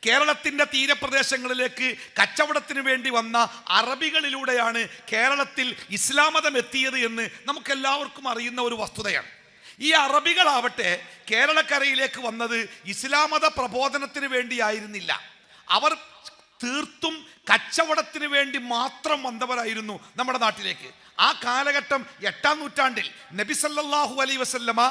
കേരളത്തിൻ്റെ തീരപ്രദേശങ്ങളിലേക്ക് കച്ചവടത്തിന് വേണ്ടി വന്ന അറബികളിലൂടെയാണ് കേരളത്തിൽ ഇസ്ലാം മതം എത്തിയത് എന്ന് നമുക്കെല്ലാവർക്കും അറിയുന്ന ഒരു വസ്തുതയാണ്. ഈ അറബികളാവട്ടെ കേരളക്കരയിലേക്ക് വന്നത് ഇസ്ലാം മത പ്രബോധനത്തിന് വേണ്ടിയായിരുന്നില്ല. അവർ തീർത്തും കച്ചവടത്തിന് വേണ്ടി മാത്രം വന്നവരായിരുന്നു നമ്മുടെ നാട്ടിലേക്ക്. ആ കാലഘട്ടം 8-ാം നൂറ്റാണ്ടിൽ നബി സല്ലല്ലാഹു അലൈഹി വസല്ലമ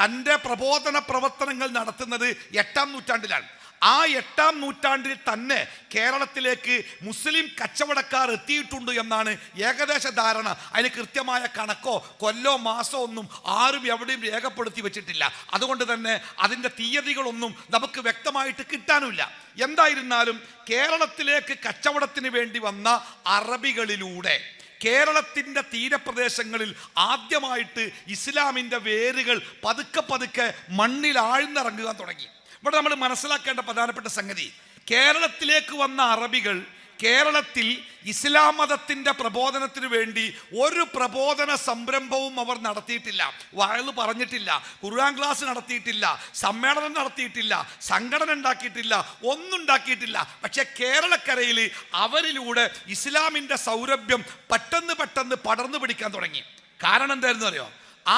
തൻ്റെ പ്രബോധന പ്രവർത്തനങ്ങൾ നടത്തുന്നത് 8-ാം നൂറ്റാണ്ടിലാണ്. ആ 8-ാം നൂറ്റാണ്ടിൽ തന്നെ കേരളത്തിലേക്ക് മുസ്ലിം കച്ചവടക്കാർ എത്തിയിട്ടുണ്ട് എന്നാണ് ഏകദേശ ധാരണ. അതിന് കൃത്യമായ കണക്കോ കൊല്ലോ മാസോ ഒന്നും ആരും എവിടെയും രേഖപ്പെടുത്തി വെച്ചിട്ടില്ല. അതുകൊണ്ട് തന്നെ അതിൻ്റെ തീയതികളൊന്നും നമുക്ക് വ്യക്തമായിട്ട് കിട്ടാനുമില്ല. എന്തായിരുന്നാലും കേരളത്തിലേക്ക് കച്ചവടത്തിന് വേണ്ടി വന്ന അറബികളിലൂടെ കേരളത്തിൻ്റെ തീരപ്രദേശങ്ങളിൽ ആദ്യമായിട്ട് ഇസ്ലാമിൻ്റെ വേരുകൾ പതുക്കെ പതുക്കെ മണ്ണിൽ ആഴ്ന്നിറങ്ങുക തുടങ്ങി. ഇവിടെ നമ്മൾ മനസ്സിലാക്കേണ്ട പ്രധാനപ്പെട്ട സംഗതി, കേരളത്തിലേക്ക് വന്ന അറബികൾ കേരളത്തിൽ ഇസ്ലാം മതത്തിൻ്റെ പ്രബോധനത്തിന് വേണ്ടി ഒരു പ്രബോധന സംരംഭവും അവർ നടത്തിയിട്ടില്ല. വഅ്ള് പറഞ്ഞിട്ടില്ല, ഖുർആൻ ക്ലാസ് നടത്തിയിട്ടില്ല, സമ്മേളനം നടത്തിയിട്ടില്ല, സംഘടന ഉണ്ടാക്കിയിട്ടില്ല, ഒന്നും ഉണ്ടാക്കിയിട്ടില്ല. പക്ഷെ കേരളക്കരയിൽ അവരിലൂടെ ഇസ്ലാമിൻ്റെ സൗരഭ്യം പെട്ടെന്ന് പടർന്നു പിടിക്കാൻ തുടങ്ങി. കാരണം എന്തായിരുന്നു അറിയോ?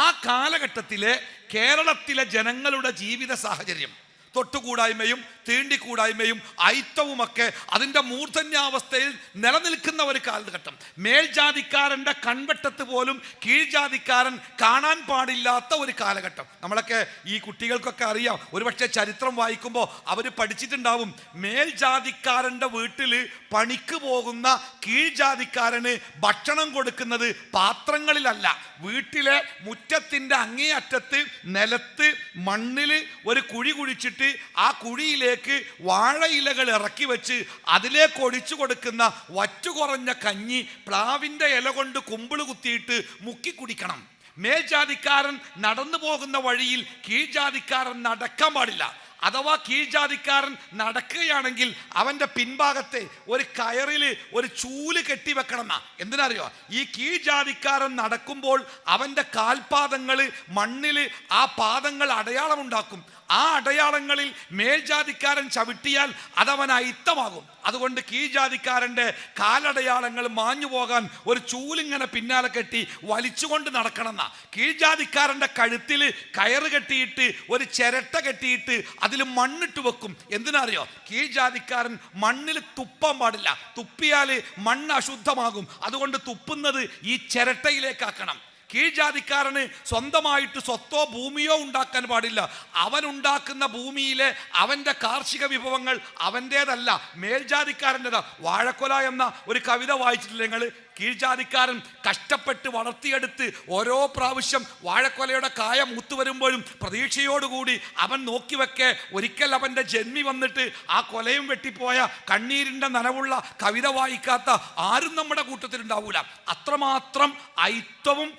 ആ കാലഘട്ടത്തിലെ കേരളത്തിലെ ജനങ്ങളുടെ ജീവിത സാഹചര്യം, തൊട്ടുകൂടായ്മയും തീണ്ടിക്കൂടായ്മയും ഐത്തവുമൊക്കെ അതിൻ്റെ മൂർധന്യാവസ്ഥയിൽ നിലനിൽക്കുന്ന ഒരു കാലഘട്ടം. മേൽജാതിക്കാരൻ്റെ കൺവെട്ടത്ത് പോലും കീഴ്ജാതിക്കാരൻ കാണാൻ പാടില്ലാത്ത ഒരു കാലഘട്ടം. നമ്മളൊക്കെ ഈ കുട്ടികൾക്കൊക്കെ അറിയാം, ഒരുപക്ഷെ ചരിത്രം വായിക്കുമ്പോൾ അവർ പഠിച്ചിട്ടുണ്ടാവും. മേൽജാതിക്കാരൻ്റെ വീട്ടിൽ പണിക്ക് പോകുന്ന കീഴ്ജാതിക്കാരന് ഭക്ഷണം കൊടുക്കുന്നത് പാത്രങ്ങളിലല്ല, വീട്ടിലെ മുറ്റത്തിൻ്റെ അങ്ങേയറ്റത്ത് നിലത്ത് മണ്ണിൽ ഒരു കുഴി കുഴിച്ചിട്ട് ആ കുഴിയിലേക്ക് വാഴയിലകൾ ഇറക്കി വെച്ച് അതിലേക്ക് ഒഴിച്ചു കൊടുക്കുന്ന വറ്റുകുറഞ്ഞ കഞ്ഞി പ്ലാവിൻ്റെ ഇല കൊണ്ട് കുമ്പിള് കുത്തിയിട്ട് മുക്കി കുടിക്കണം. മേൽജാതിക്കാരൻ നടന്നു പോകുന്ന വഴിയിൽ കീഴ്ജാതിക്കാരൻ നടക്കാൻ പാടില്ല. അഥവാ കീഴ്ജാതിക്കാരൻ നടക്കുകയാണെങ്കിൽ അവൻ്റെ പിൻഭാഗത്തെ ഒരു കയറിൽ ഒരു ചൂല് കെട്ടിവെക്കണം. എന്തിനറിയോ? ഈ കീഴ്ജാതിക്കാരൻ നടക്കുമ്പോൾ അവൻ്റെ കാൽപാദങ്ങൾ മണ്ണിൽ ആ പാദങ്ങൾ അടയാളമുണ്ടാക്കും. ആ അടയാളങ്ങളിൽ മേൽജാതിക്കാരൻ ചവിട്ടിയാൽ അതവൻ അയിത്തമാകും. അതുകൊണ്ട് കീഴ്ജാതിക്കാരൻ്റെ കാലടയാളങ്ങൾ മാഞ്ഞു പോകാൻ ഒരു ചൂലിങ്ങനെ പിന്നാലെ കെട്ടി വലിച്ചുകൊണ്ട് നടക്കണമെന്ന. കീഴ്ജാതിക്കാരൻ്റെ കഴുത്തിൽ കയറ് കെട്ടിയിട്ട് ഒരു ചിരട്ട കെട്ടിയിട്ട് അതിൽ മണ്ണിട്ട് വെക്കും. എന്തിനറിയോ? കീഴ്ജാതിക്കാരൻ മണ്ണിൽ തുപ്പാൻ പാടില്ല, തുപ്പിയാൽ മണ്ണ് അശുദ്ധമാകും. അതുകൊണ്ട് തുപ്പുന്നത് ഈ ചിരട്ടയിലേക്കാക്കണം. കീഴ്ജാതിക്കാരന് സ്വന്തമായിട്ട് സ്വത്തോ ഭൂമിയോ ഉണ്ടാക്കാൻ പാടില്ല. അവൻ ഉണ്ടാക്കുന്ന ഭൂമിയിലെ അവൻ്റെ കാർഷിക വിഭവങ്ങൾ അവൻ്റേതല്ല, മേൽജാതിക്കാരൻ്റെതാ. വാഴക്കൊല എന്ന ഒരു കവിത വായിച്ചിട്ടില്ല നിങ്ങൾ? കീഴ്ജാതിക്കാരൻ കഷ്ടപ്പെട്ട് വളർത്തിയെടുത്ത് ഓരോ പ്രാവശ്യം വാഴക്കൊലയുടെ കായ മൂത്തു വരുമ്പോഴും പ്രതീക്ഷയോടുകൂടി അവൻ നോക്കിവെക്കെ ഒരിക്കൽ അവൻ്റെ ജന്മി വന്നിട്ട് ആ കൊലയും വെട്ടിപ്പോയ കണ്ണീരിൻ്റെ നനവുള്ള കവിത വായിക്കാത്ത ആരും നമ്മുടെ കൂട്ടത്തിലുണ്ടാവൂല. അത്രമാത്രം ഐത്വവും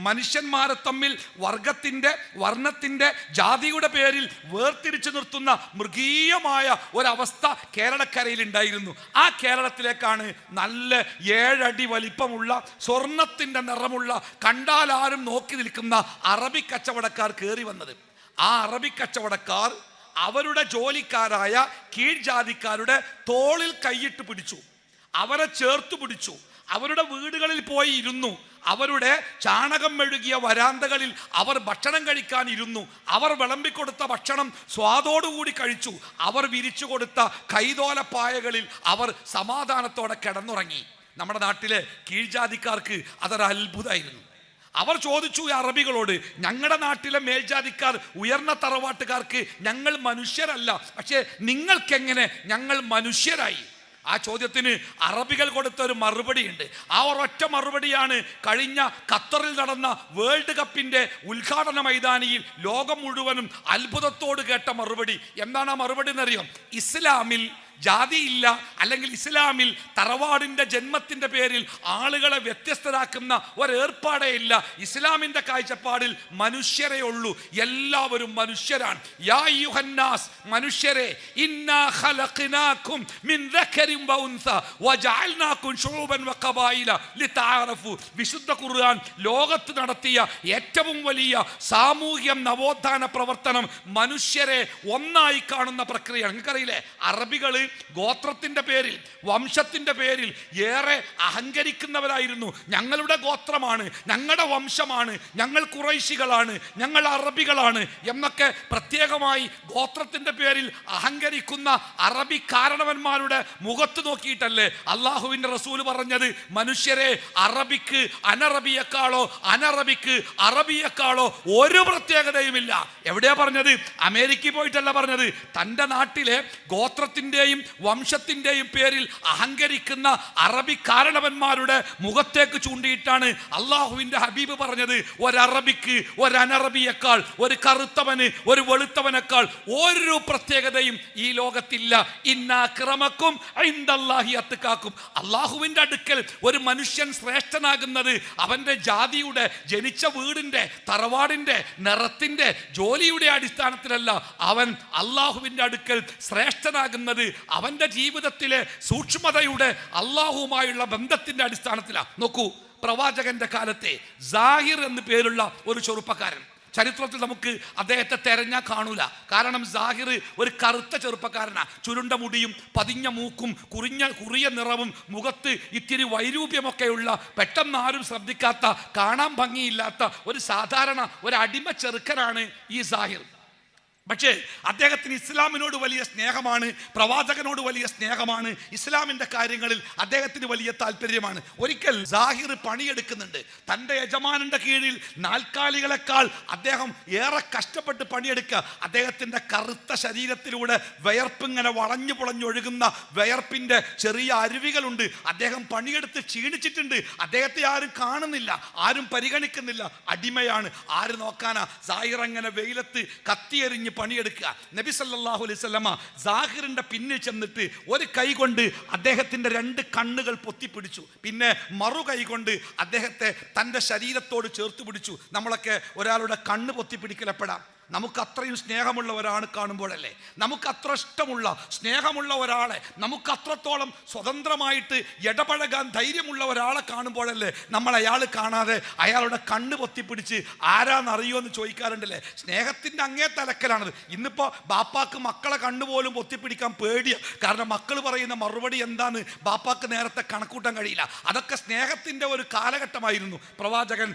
മനുഷ്യന്മാരെ തമ്മിൽ വർഗത്തിൻ്റെ വർണ്ണത്തിൻ്റെ ജാതിയുടെ പേരിൽ വേർതിരിച്ചു നിർത്തുന്ന മൃഗീയമായ ഒരവസ്ഥ കേരളക്കരയിൽ ഉണ്ടായിരുന്നു. ആ കേരളത്തിലേക്കാണ് നല്ല 7 അടി വലിപ്പമുള്ള സ്വർണത്തിൻ്റെ നിറമുള്ള കണ്ടാൽ ആരും നോക്കി നിൽക്കുന്ന അറബി കച്ചവടക്കാർ കയറി വന്നത്. ആ അറബി കച്ചവടക്കാർ അവരുടെ ജോലിക്കാരായ കീഴ്ജാതിക്കാരുടെ തോളിൽ കൈയിട്ട് പിടിച്ചു, അവരെ ചേർത്ത് പിടിച്ചു, അവരുടെ വീടുകളിൽ പോയി ഇരുന്നു, അവരുടെ ചാണകം മെഴുകിയ വരാന്തകളിൽ അവർ ഭക്ഷണം കഴിക്കാൻ ഇരുന്നു. അവർ വിളമ്പിക്കൊടുത്ത ഭക്ഷണം സ്വാദോടുകൂടി കഴിച്ചു. അവർ വിരിച്ചു കൊടുത്ത കൈതോലപ്പായകളിൽ അവർ സമാധാനത്തോടെ കിടന്നുറങ്ങി. നമ്മുടെ നാട്ടിലെ കീഴ്ജാതിക്കാർക്ക് അതൊരു അത്ഭുതമായിരുന്നു. അവർ ചോദിച്ചു ഈ അറബികളോട്, ഞങ്ങളുടെ നാട്ടിലെ മേൽജാതിക്കാർ ഉയർന്ന തറവാട്ടുകാർക്ക് ഞങ്ങൾ മനുഷ്യരല്ല, പക്ഷേ നിങ്ങൾക്കെങ്ങനെ ഞങ്ങൾ മനുഷ്യരായി? ആ ചോദ്യത്തിന് അറബികൾ കൊടുത്ത ഒരു മറുപടിയുണ്ട്. ആ ഒരൊറ്റ മറുപടിയാണ് കഴിഞ്ഞ ഖത്തറിൽ നടന്ന വേൾഡ് കപ്പിൻ്റെ ഉദ്ഘാടന മൈതാനിയിൽ ലോകം മുഴുവനും അത്ഭുതത്തോട് കേട്ട മറുപടി. എന്താണ് ആ മറുപടി എന്നറിയോ? ഇസ്ലാമിൽ ജാതിയില്ല, അല്ലെങ്കിൽ ഇസ്ലാമിൽ തറവാടിൻ്റെ ജന്മത്തിൻ്റെ പേരിൽ ആളുകളെ വ്യത്യസ്തരാക്കുന്ന ഒരേർപ്പാടേ ഇല്ല. ഇസ്ലാമിൻ്റെ കാഴ്ചപ്പാടിൽ മനുഷ്യരേ ഉള്ളൂ, എല്ലാവരും മനുഷ്യരാണ്. യാ അയ്യുഹന്നാസ്, മനുഷ്യരെ, ഇന്നാ ഖലഖനാകും മിൻ ദക്കരിൻ വ ഉൻസ വജഅൽനാകും ശുഊബൻ വഖബായില ലിതഅറഫു. വിശുദ്ധ ഖുർആൻ ലോകത്ത് നടത്തിയ ഏറ്റവും വലിയ സാമൂഹ്യ നവോത്ഥാന പ്രവർത്തനം മനുഷ്യരെ ഒന്നായി കാണുന്ന പ്രക്രിയയാണ്. നിങ്ങൾക്കറിയില്ലേ, അറബികൾ ഗോത്രത്തിൻ്റെ പേരിൽ, വംശത്തിൻ്റെ പേരിൽ ഏറെ അഹങ്കരിക്കുന്നവരായിരുന്നു. ഞങ്ങളുടെ ഗോത്രമാണ്, ഞങ്ങളുടെ വംശമാണ്, ഞങ്ങൾ ഖുറൈശികളാണ്, ഞങ്ങൾ അറബികളാണ് എന്നൊക്കെ പ്രത്യേകമായി ഗോത്രത്തിൻ്റെ പേരിൽ അഹങ്കരിക്കുന്ന അറബി കാരണവന്മാരുടെ മുഖത്ത് നോക്കിയിട്ടല്ലേ അള്ളാഹുവിൻ്റെ റസൂൽ പറഞ്ഞത്, മനുഷ്യരെ, അറബിക്ക് അനറബിയേക്കാളോ അനറബിക്ക് അറബിയേക്കാളോ ഒരു പ്രത്യേകതയുമില്ല. എവിടെയാ പറഞ്ഞത്? അമേരിക്കയിൽ പോയിട്ടല്ല പറഞ്ഞത്. തൻ്റെ നാട്ടിലെ ഗോത്രത്തിൻ്റെയും വംശത്തിൻ്റെയും പേരിൽ അഹങ്കരിക്കുന്ന അറബി കാരണവന്മാരുടെ മുഖത്തേക്ക് ചൂണ്ടിയിട്ടാണ് അള്ളാഹുവിൻ്റെ ഹബീബ് പറഞ്ഞത്, ഒരറബിക്ക് ഒരനറബിയേക്കാൾ, ഒരു കറുത്തവന് ഒരു വെളുത്തവനേക്കാൾ ഒരു പ്രത്യേകതയും ഈ ലോകത്തില്ല. ഇന്നാ അക്രമക്കും ഇൻദല്ലാഹി അത്ഖാക്കും. അള്ളാഹുവിൻ്റെ അടുക്കൽ ഒരു മനുഷ്യൻ ശ്രേഷ്ഠനാകുന്നത് അവൻ്റെ ജാതിയുടെ, ജനിച്ച വീടിൻ്റെ, തറവാടിൻ്റെ, നിറത്തിൻ്റെ, ജോലിയുടെ അടിസ്ഥാനത്തിലല്ല. അവൻ അള്ളാഹുവിൻ്റെ അടുക്കൽ ശ്രേഷ്ഠനാകുന്നത് അവൻ്റെ ജീവിതത്തിലെ സൂക്ഷ്മതയുടെ, അള്ളാഹുവുമായുള്ള ബന്ധത്തിൻ്റെ അടിസ്ഥാനത്തിലാണ്. നോക്കൂ, പ്രവാചകന്റെ കാലത്തെ സാഹിർ എന്ന് പേരുള്ള ഒരു ചെറുപ്പക്കാരൻ, ചരിത്രത്തിൽ നമുക്ക് അദ്ദേഹത്തെ തെരഞ്ഞാൽ കാണൂല. കാരണം സാഹിർ ഒരു കറുത്ത ചെറുപ്പക്കാരനാണ്. ചുരുണ്ട മുടിയും പതിഞ്ഞ മൂക്കും കുറിയ നിറവും മുഖത്ത് ഇത്തിരി വൈരൂപ്യമൊക്കെയുള്ള, പെട്ടെന്ന് ആരും ശ്രദ്ധിക്കാത്ത, കാണാൻ ഭംഗിയില്ലാത്ത ഒരു സാധാരണ ഒരു അടിമ ചെറുക്കനാണ് ഈ സാഹിർ. പക്ഷേ അദ്ദേഹത്തിന് ഇസ്ലാമിനോട് വലിയ സ്നേഹമാണ്, പ്രവാചകനോട് വലിയ സ്നേഹമാണ്, ഇസ്ലാമിൻ്റെ കാര്യങ്ങളിൽ അദ്ദേഹത്തിന് വലിയ താല്പര്യമാണ്. ഒരിക്കൽ സാഹിർ പണിയെടുക്കുന്നുണ്ട്. തൻ്റെ യജമാനൻ്റെ കീഴിൽ നാൽക്കാലികളെക്കാൾ അദ്ദേഹം ഏറെ കഷ്ടപ്പെട്ട് പണിയെടുക്കുക. അദ്ദേഹത്തിൻ്റെ കറുത്ത ശരീരത്തിലൂടെ വിയർപ്പിങ്ങനെ വളഞ്ഞു പൊളഞ്ഞൊഴുകുന്ന വിയർപ്പിൻ്റെ ചെറിയ അരുവികളുണ്ട്. അദ്ദേഹം പണിയെടുത്ത് ക്ഷീണിച്ചിട്ടുണ്ട്. അദ്ദേഹത്തെ ആരും കാണുന്നില്ല, ആരും പരിഗണിക്കുന്നില്ല. അടിമയാണ്, ആര് നോക്കാനാ? സാഹിർ അങ്ങനെ വെയിലത്ത് കത്തിയെറിഞ്ഞ് പണിയെടുക്കുക. നബി സല്ലല്ലാഹു അലൈഹി വസല്ലമ സാഹിറിന്റെ പിന്നിൽ ചെന്നിട്ട് ഒരു കൈ കൊണ്ട് അദ്ദേഹത്തിന്റെ 2 കണ്ണുകൾ പൊത്തിപ്പിടിച്ചു. പിന്നെ മറു കൈ കൊണ്ട് അദ്ദേഹത്തെ തൻ്റെ ശരീരത്തോട് ചേർത്ത് പിടിച്ചു. നമ്മളൊക്കെ ഒരാളുടെ കണ്ണ് പൊത്തിപ്പിടിക്കലപ്പെടാം. നമുക്ക് അത്രയും സ്നേഹമുള്ള ഒരാളെ കാണുമ്പോഴല്ലേ, നമുക്ക് അത്ര ഇഷ്ടമുള്ള സ്നേഹമുള്ള ഒരാളെ, നമുക്ക് അത്രത്തോളം സ്വതന്ത്രമായിട്ട് ഇടപഴകാൻ ധൈര്യമുള്ള ഒരാളെ കാണുമ്പോഴല്ലേ നമ്മൾ അയാൾ കാണാതെ അയാളുടെ കണ്ണ് പൊത്തിപ്പിടിച്ച് ആരാന്നറിയോ എന്ന് ചോദിക്കാറുണ്ടല്ലേ. സ്നേഹത്തിൻ്റെ അങ്ങേ തലക്കലാണത്. ഇന്നിപ്പോൾ ബാപ്പാക്ക് മക്കളെ കണ്ണുപോലും പൊത്തിപ്പിടിക്കാൻ പേടിയാണ്. കാരണം മക്കൾ പറയുന്ന മറുപടി എന്താന്ന് ബാപ്പാക്ക് നേരത്തെ കണക്കൂട്ടാൻ കഴിയില്ല. അതൊക്കെ സ്നേഹത്തിൻ്റെ ഒരു കാലഘട്ടമായിരുന്നു. പ്രവാചകൻ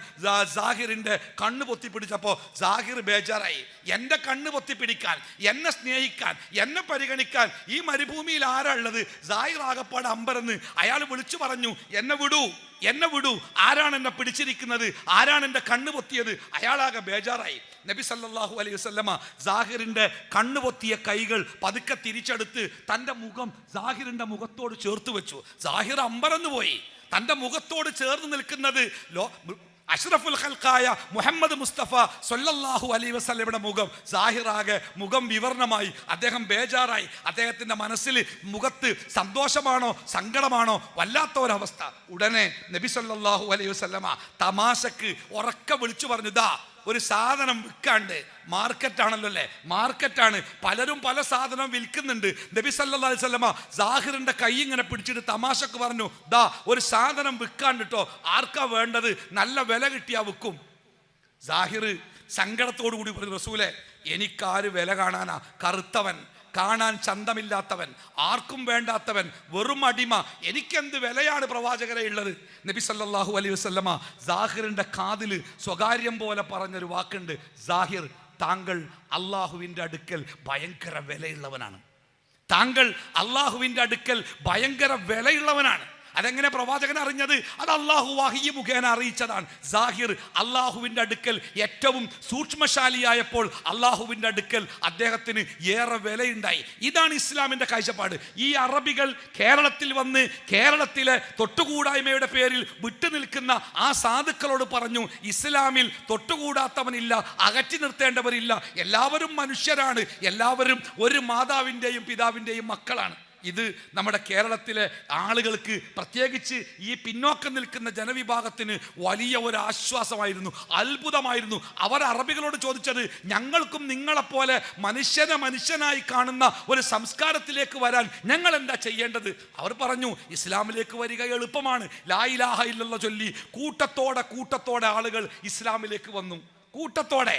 സാഹിറിൻ്റെ കണ്ണ് പൊത്തിപ്പിടിച്ചപ്പോൾ സാഹിർ ബേജാറായി. എൻ്റെ കണ്ണ് പൊത്തിപ്പിടിക്കാൻ, എന്നെ സ്നേഹിക്കാൻ, എന്നെ പരിഗണിക്കാൻ ഈ മരുഭൂമിയിൽ ആരാ ഉള്ളത്? സാഹിർ ആകപ്പാട് അമ്പരന്ന് അയാൾ വിളിച്ചു പറഞ്ഞു, എന്നെ വിടൂ, എന്നെ വിടൂ, ആരാണ് എന്നെ പിടിച്ചിരിക്കുന്നത്, ആരാണ് എൻ്റെ കണ്ണ് പൊത്തിയത്? അയാളാകെ ബേജാറായി. നബി സല്ലല്ലാഹു അലൈഹി വസല്ലമ സാഹിറിൻ്റെ കണ്ണ് പൊത്തിയ കൈകൾ പതുക്കെ തിരിച്ചെടുത്ത് തൻ്റെ മുഖം സാഹിറിൻ്റെ മുഖത്തോട് ചേർത്ത് വെച്ചു. സാഹിർ അമ്പരന്ന് പോയി. തൻ്റെ മുഖത്തോട് ചേർന്ന് നിൽക്കുന്നത് അഷ്റഫുൽ ഖൽഖായ മുഹമ്മദ് മുസ്തഫ സല്ലല്ലാഹു അലൈഹി വസല്ലമയുടെ മുഖം. സാഹിറാകെ മുഖം വിവരണമായി. അദ്ദേഹം ബേജാറായി. അദ്ദേഹത്തിൻ്റെ മനസ്സിൽ മുഖത്ത് സന്തോഷമാണോ സങ്കടമാണോ വല്ലാത്ത ഒരവസ്ഥ. ഉടനെ നബി സല്ലല്ലാഹു അലൈഹി വസല്ലമ തമാശക്ക് ഉറക്കെ വിളിച്ചു പറഞ്ഞു, ദാ ഒരു സാധനം വിൽക്കാണ്ട്. മാർക്കറ്റാണല്ലോ അല്ലേ, മാർക്കറ്റാണ്, പലരും പല സാധനം വിൽക്കുന്നുണ്ട്. നബി സല്ലല്ലാഹു അലൈഹി വസല്ലമ സാഹിറിന്റെ കൈ ഇങ്ങനെ പിടിച്ചിട്ട് തമാശക്ക് പറഞ്ഞു, ദാ ഒരു സാധനം വിൽക്കാണ്ടിട്ടോ, ആർക്കാ വേണ്ടത്? നല്ല വില കിട്ടിയാ വിൽക്കും. സാഹിർ സങ്കടത്തോടു കൂടി പറഞ്ഞു, റസൂലെ, എനിക്കാര് വില കാണാനാ? കറുത്തവൻ, കാണാൻ ചന്തമില്ലാത്തവൻ, ആർക്കും വേണ്ടാത്തവൻ, വെറും അടിമ, എനിക്കെന്ത് വിലയാണ് പ്രവാചകരെ ഉള്ളത്? നബി സല്ലല്ലാഹു അലൈഹി വസല്ലമ സാഹിറിൻ്റെ കാതിൽ സ്വകാര്യം പോലെ പറഞ്ഞൊരു വാക്കുണ്ട്, സാഹിർ, താങ്കൾ അള്ളാഹുവിൻ്റെ അടുക്കൽ ഭയങ്കര വിലയുള്ളവനാണ്. താങ്കൾ അള്ളാഹുവിൻ്റെ അടുക്കൽ ഭയങ്കര വിലയുള്ളവനാണ്. അതെങ്ങനെ പ്രവാചകൻ അറിഞ്ഞത്? അത് അള്ളാഹു വഹി മുഖേന അറിയിച്ചതാണ്. സാഹിർ അള്ളാഹുവിൻ്റെ അടുക്കൽ ഏറ്റവും സൂക്ഷ്മശാലിയായപ്പോൾ അള്ളാഹുവിൻ്റെ അടുക്കൽ അദ്ദേഹത്തിന് ഏറെ വിലയുണ്ടായി. ഇതാണ് ഇസ്ലാമിൻ്റെ കാഴ്ചപ്പാട്. ഈ അറബികൾ കേരളത്തിൽ വന്ന് കേരളത്തിലെ തൊട്ടുകൂടായ്മയുടെ പേരിൽ വിട്ടുനിൽക്കുന്ന ആ സാധുക്കളോട് പറഞ്ഞു, ഇസ്ലാമിൽ തൊട്ടുകൂടാത്തവനില്ല, അകറ്റി നിർത്തേണ്ടവരില്ല, എല്ലാവരും മനുഷ്യരാണ്, എല്ലാവരും ഒരു മാതാവിൻ്റെയും പിതാവിൻ്റെയും മക്കളാണ്. ഇത് നമ്മുടെ കേരളത്തിലെ ആളുകൾക്ക്, പ്രത്യേകിച്ച് ഈ പിന്നോക്കം നിൽക്കുന്ന ജനവിഭാഗത്തിന് വലിയ ഒരു ആശ്വാസമായിരുന്നു, അത്ഭുതമായിരുന്നു. അവർ അറബികളോട് ചോദിച്ചത്, ഞങ്ങൾക്കും നിങ്ങളെപ്പോലെ മനുഷ്യനായി കാണുന്ന ഒരു സംസ്കാരത്തിലേക്ക് വരാൻ ഞങ്ങൾ എന്താ ചെയ്യേണ്ടത്? അവർ പറഞ്ഞു, ഇസ്ലാമിലേക്ക് വരിക എളുപ്പമാണ്. ലാ ഇലാഹ ഇല്ലല്ലാഹ് ചൊല്ലി കൂട്ടത്തോടെ ആളുകൾ ഇസ്ലാമിലേക്ക് വന്നു. കൂട്ടത്തോടെ,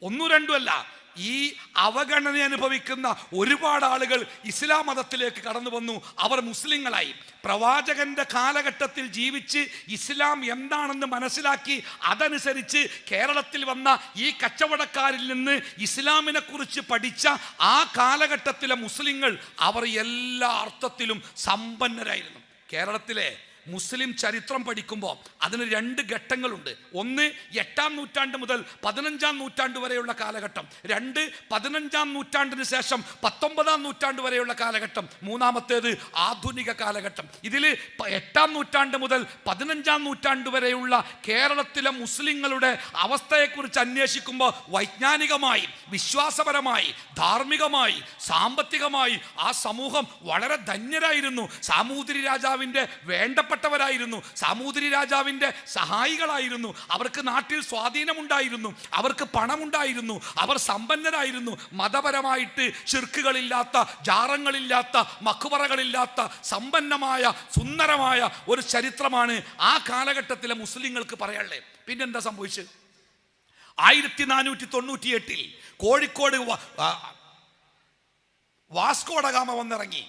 ഒന്നും രണ്ടും അല്ല. ഈ അവഗണന അനുഭവിക്കുന്ന ഒരുപാട് ആളുകൾ ഇസ്ലാം മതത്തിലേക്ക് കടന്നു വന്നു. അവർ മുസ്ലിങ്ങളായി. പ്രവാചകന്റെ കാലഘട്ടത്തിൽ ജീവിച്ച് ഇസ്ലാം എന്താണെന്ന് മനസ്സിലാക്കി അതനുസരിച്ച് കേരളത്തിൽ വന്ന ഈ കച്ചവടക്കാരിൽ നിന്ന് ഇസ്ലാമിനെ കുറിച്ച് പഠിച്ച ആ കാലഘട്ടത്തിലെ മുസ്ലിങ്ങൾ അവർ എല്ലാ അർത്ഥത്തിലും സമ്പന്നരായിരുന്നു. കേരളത്തിലെ മുസ്ലിം ചരിത്രം പഠിക്കുമ്പോൾ അതിന് 2 ഘട്ടങ്ങളുണ്ട്. ഒന്ന് 8-ാം നൂറ്റാണ്ട് മുതൽ 15-ാം നൂറ്റാണ്ട് വരെയുള്ള കാലഘട്ടം. 2 15-ാം നൂറ്റാണ്ടിന് ശേഷം 19-ാം നൂറ്റാണ്ട് വരെയുള്ള കാലഘട്ടം. മൂന്നാമത്തേത് ആധുനിക കാലഘട്ടം. ഇതിൽ 8-ാം നൂറ്റാണ്ട് മുതൽ 15-ാം നൂറ്റാണ്ട് വരെയുള്ള കേരളത്തിലെ മുസ്ലിങ്ങളുടെ അവസ്ഥയെക്കുറിച്ച് അന്വേഷിക്കുമ്പോൾ വൈജ്ഞാനികമായി, വിശ്വാസപരമായി, ധാർമ്മികമായി, സാമ്പത്തികമായി ആ സമൂഹം വളരെ ധന്യരായിരുന്നു. സാമൂതിരി രാജാവിൻ്റെ വേണ്ടപ്പെട്ടവരായിരുന്നു, സാമൂതിരി രാജാവിൻ്റെ സഹായികളായിരുന്നു. അവർക്ക് നാട്ടിൽ സ്വാധീനമുണ്ടായിരുന്നു, അവർക്ക് പണമുണ്ടായിരുന്നു, അവർ സമ്പന്നരായിരുന്നു. മതപരമായിട്ട് ശിർക്കുകളില്ലാത്ത, ജാറങ്ങളില്ലാത്ത, മഖ്ബറകളില്ലാത്ത സമ്പന്നമായ സുന്ദരമായ ഒരു ചരിത്രമാണ് ആ കാലഘട്ടത്തിലെ മുസ്ലിങ്ങൾക്ക് പറയാനുള്ളത്. പിന്നെന്താ സംഭവിച്ചത്? 1498 കോഴിക്കോട് വാസ്കോഡഗാമ വന്നിറങ്ങി.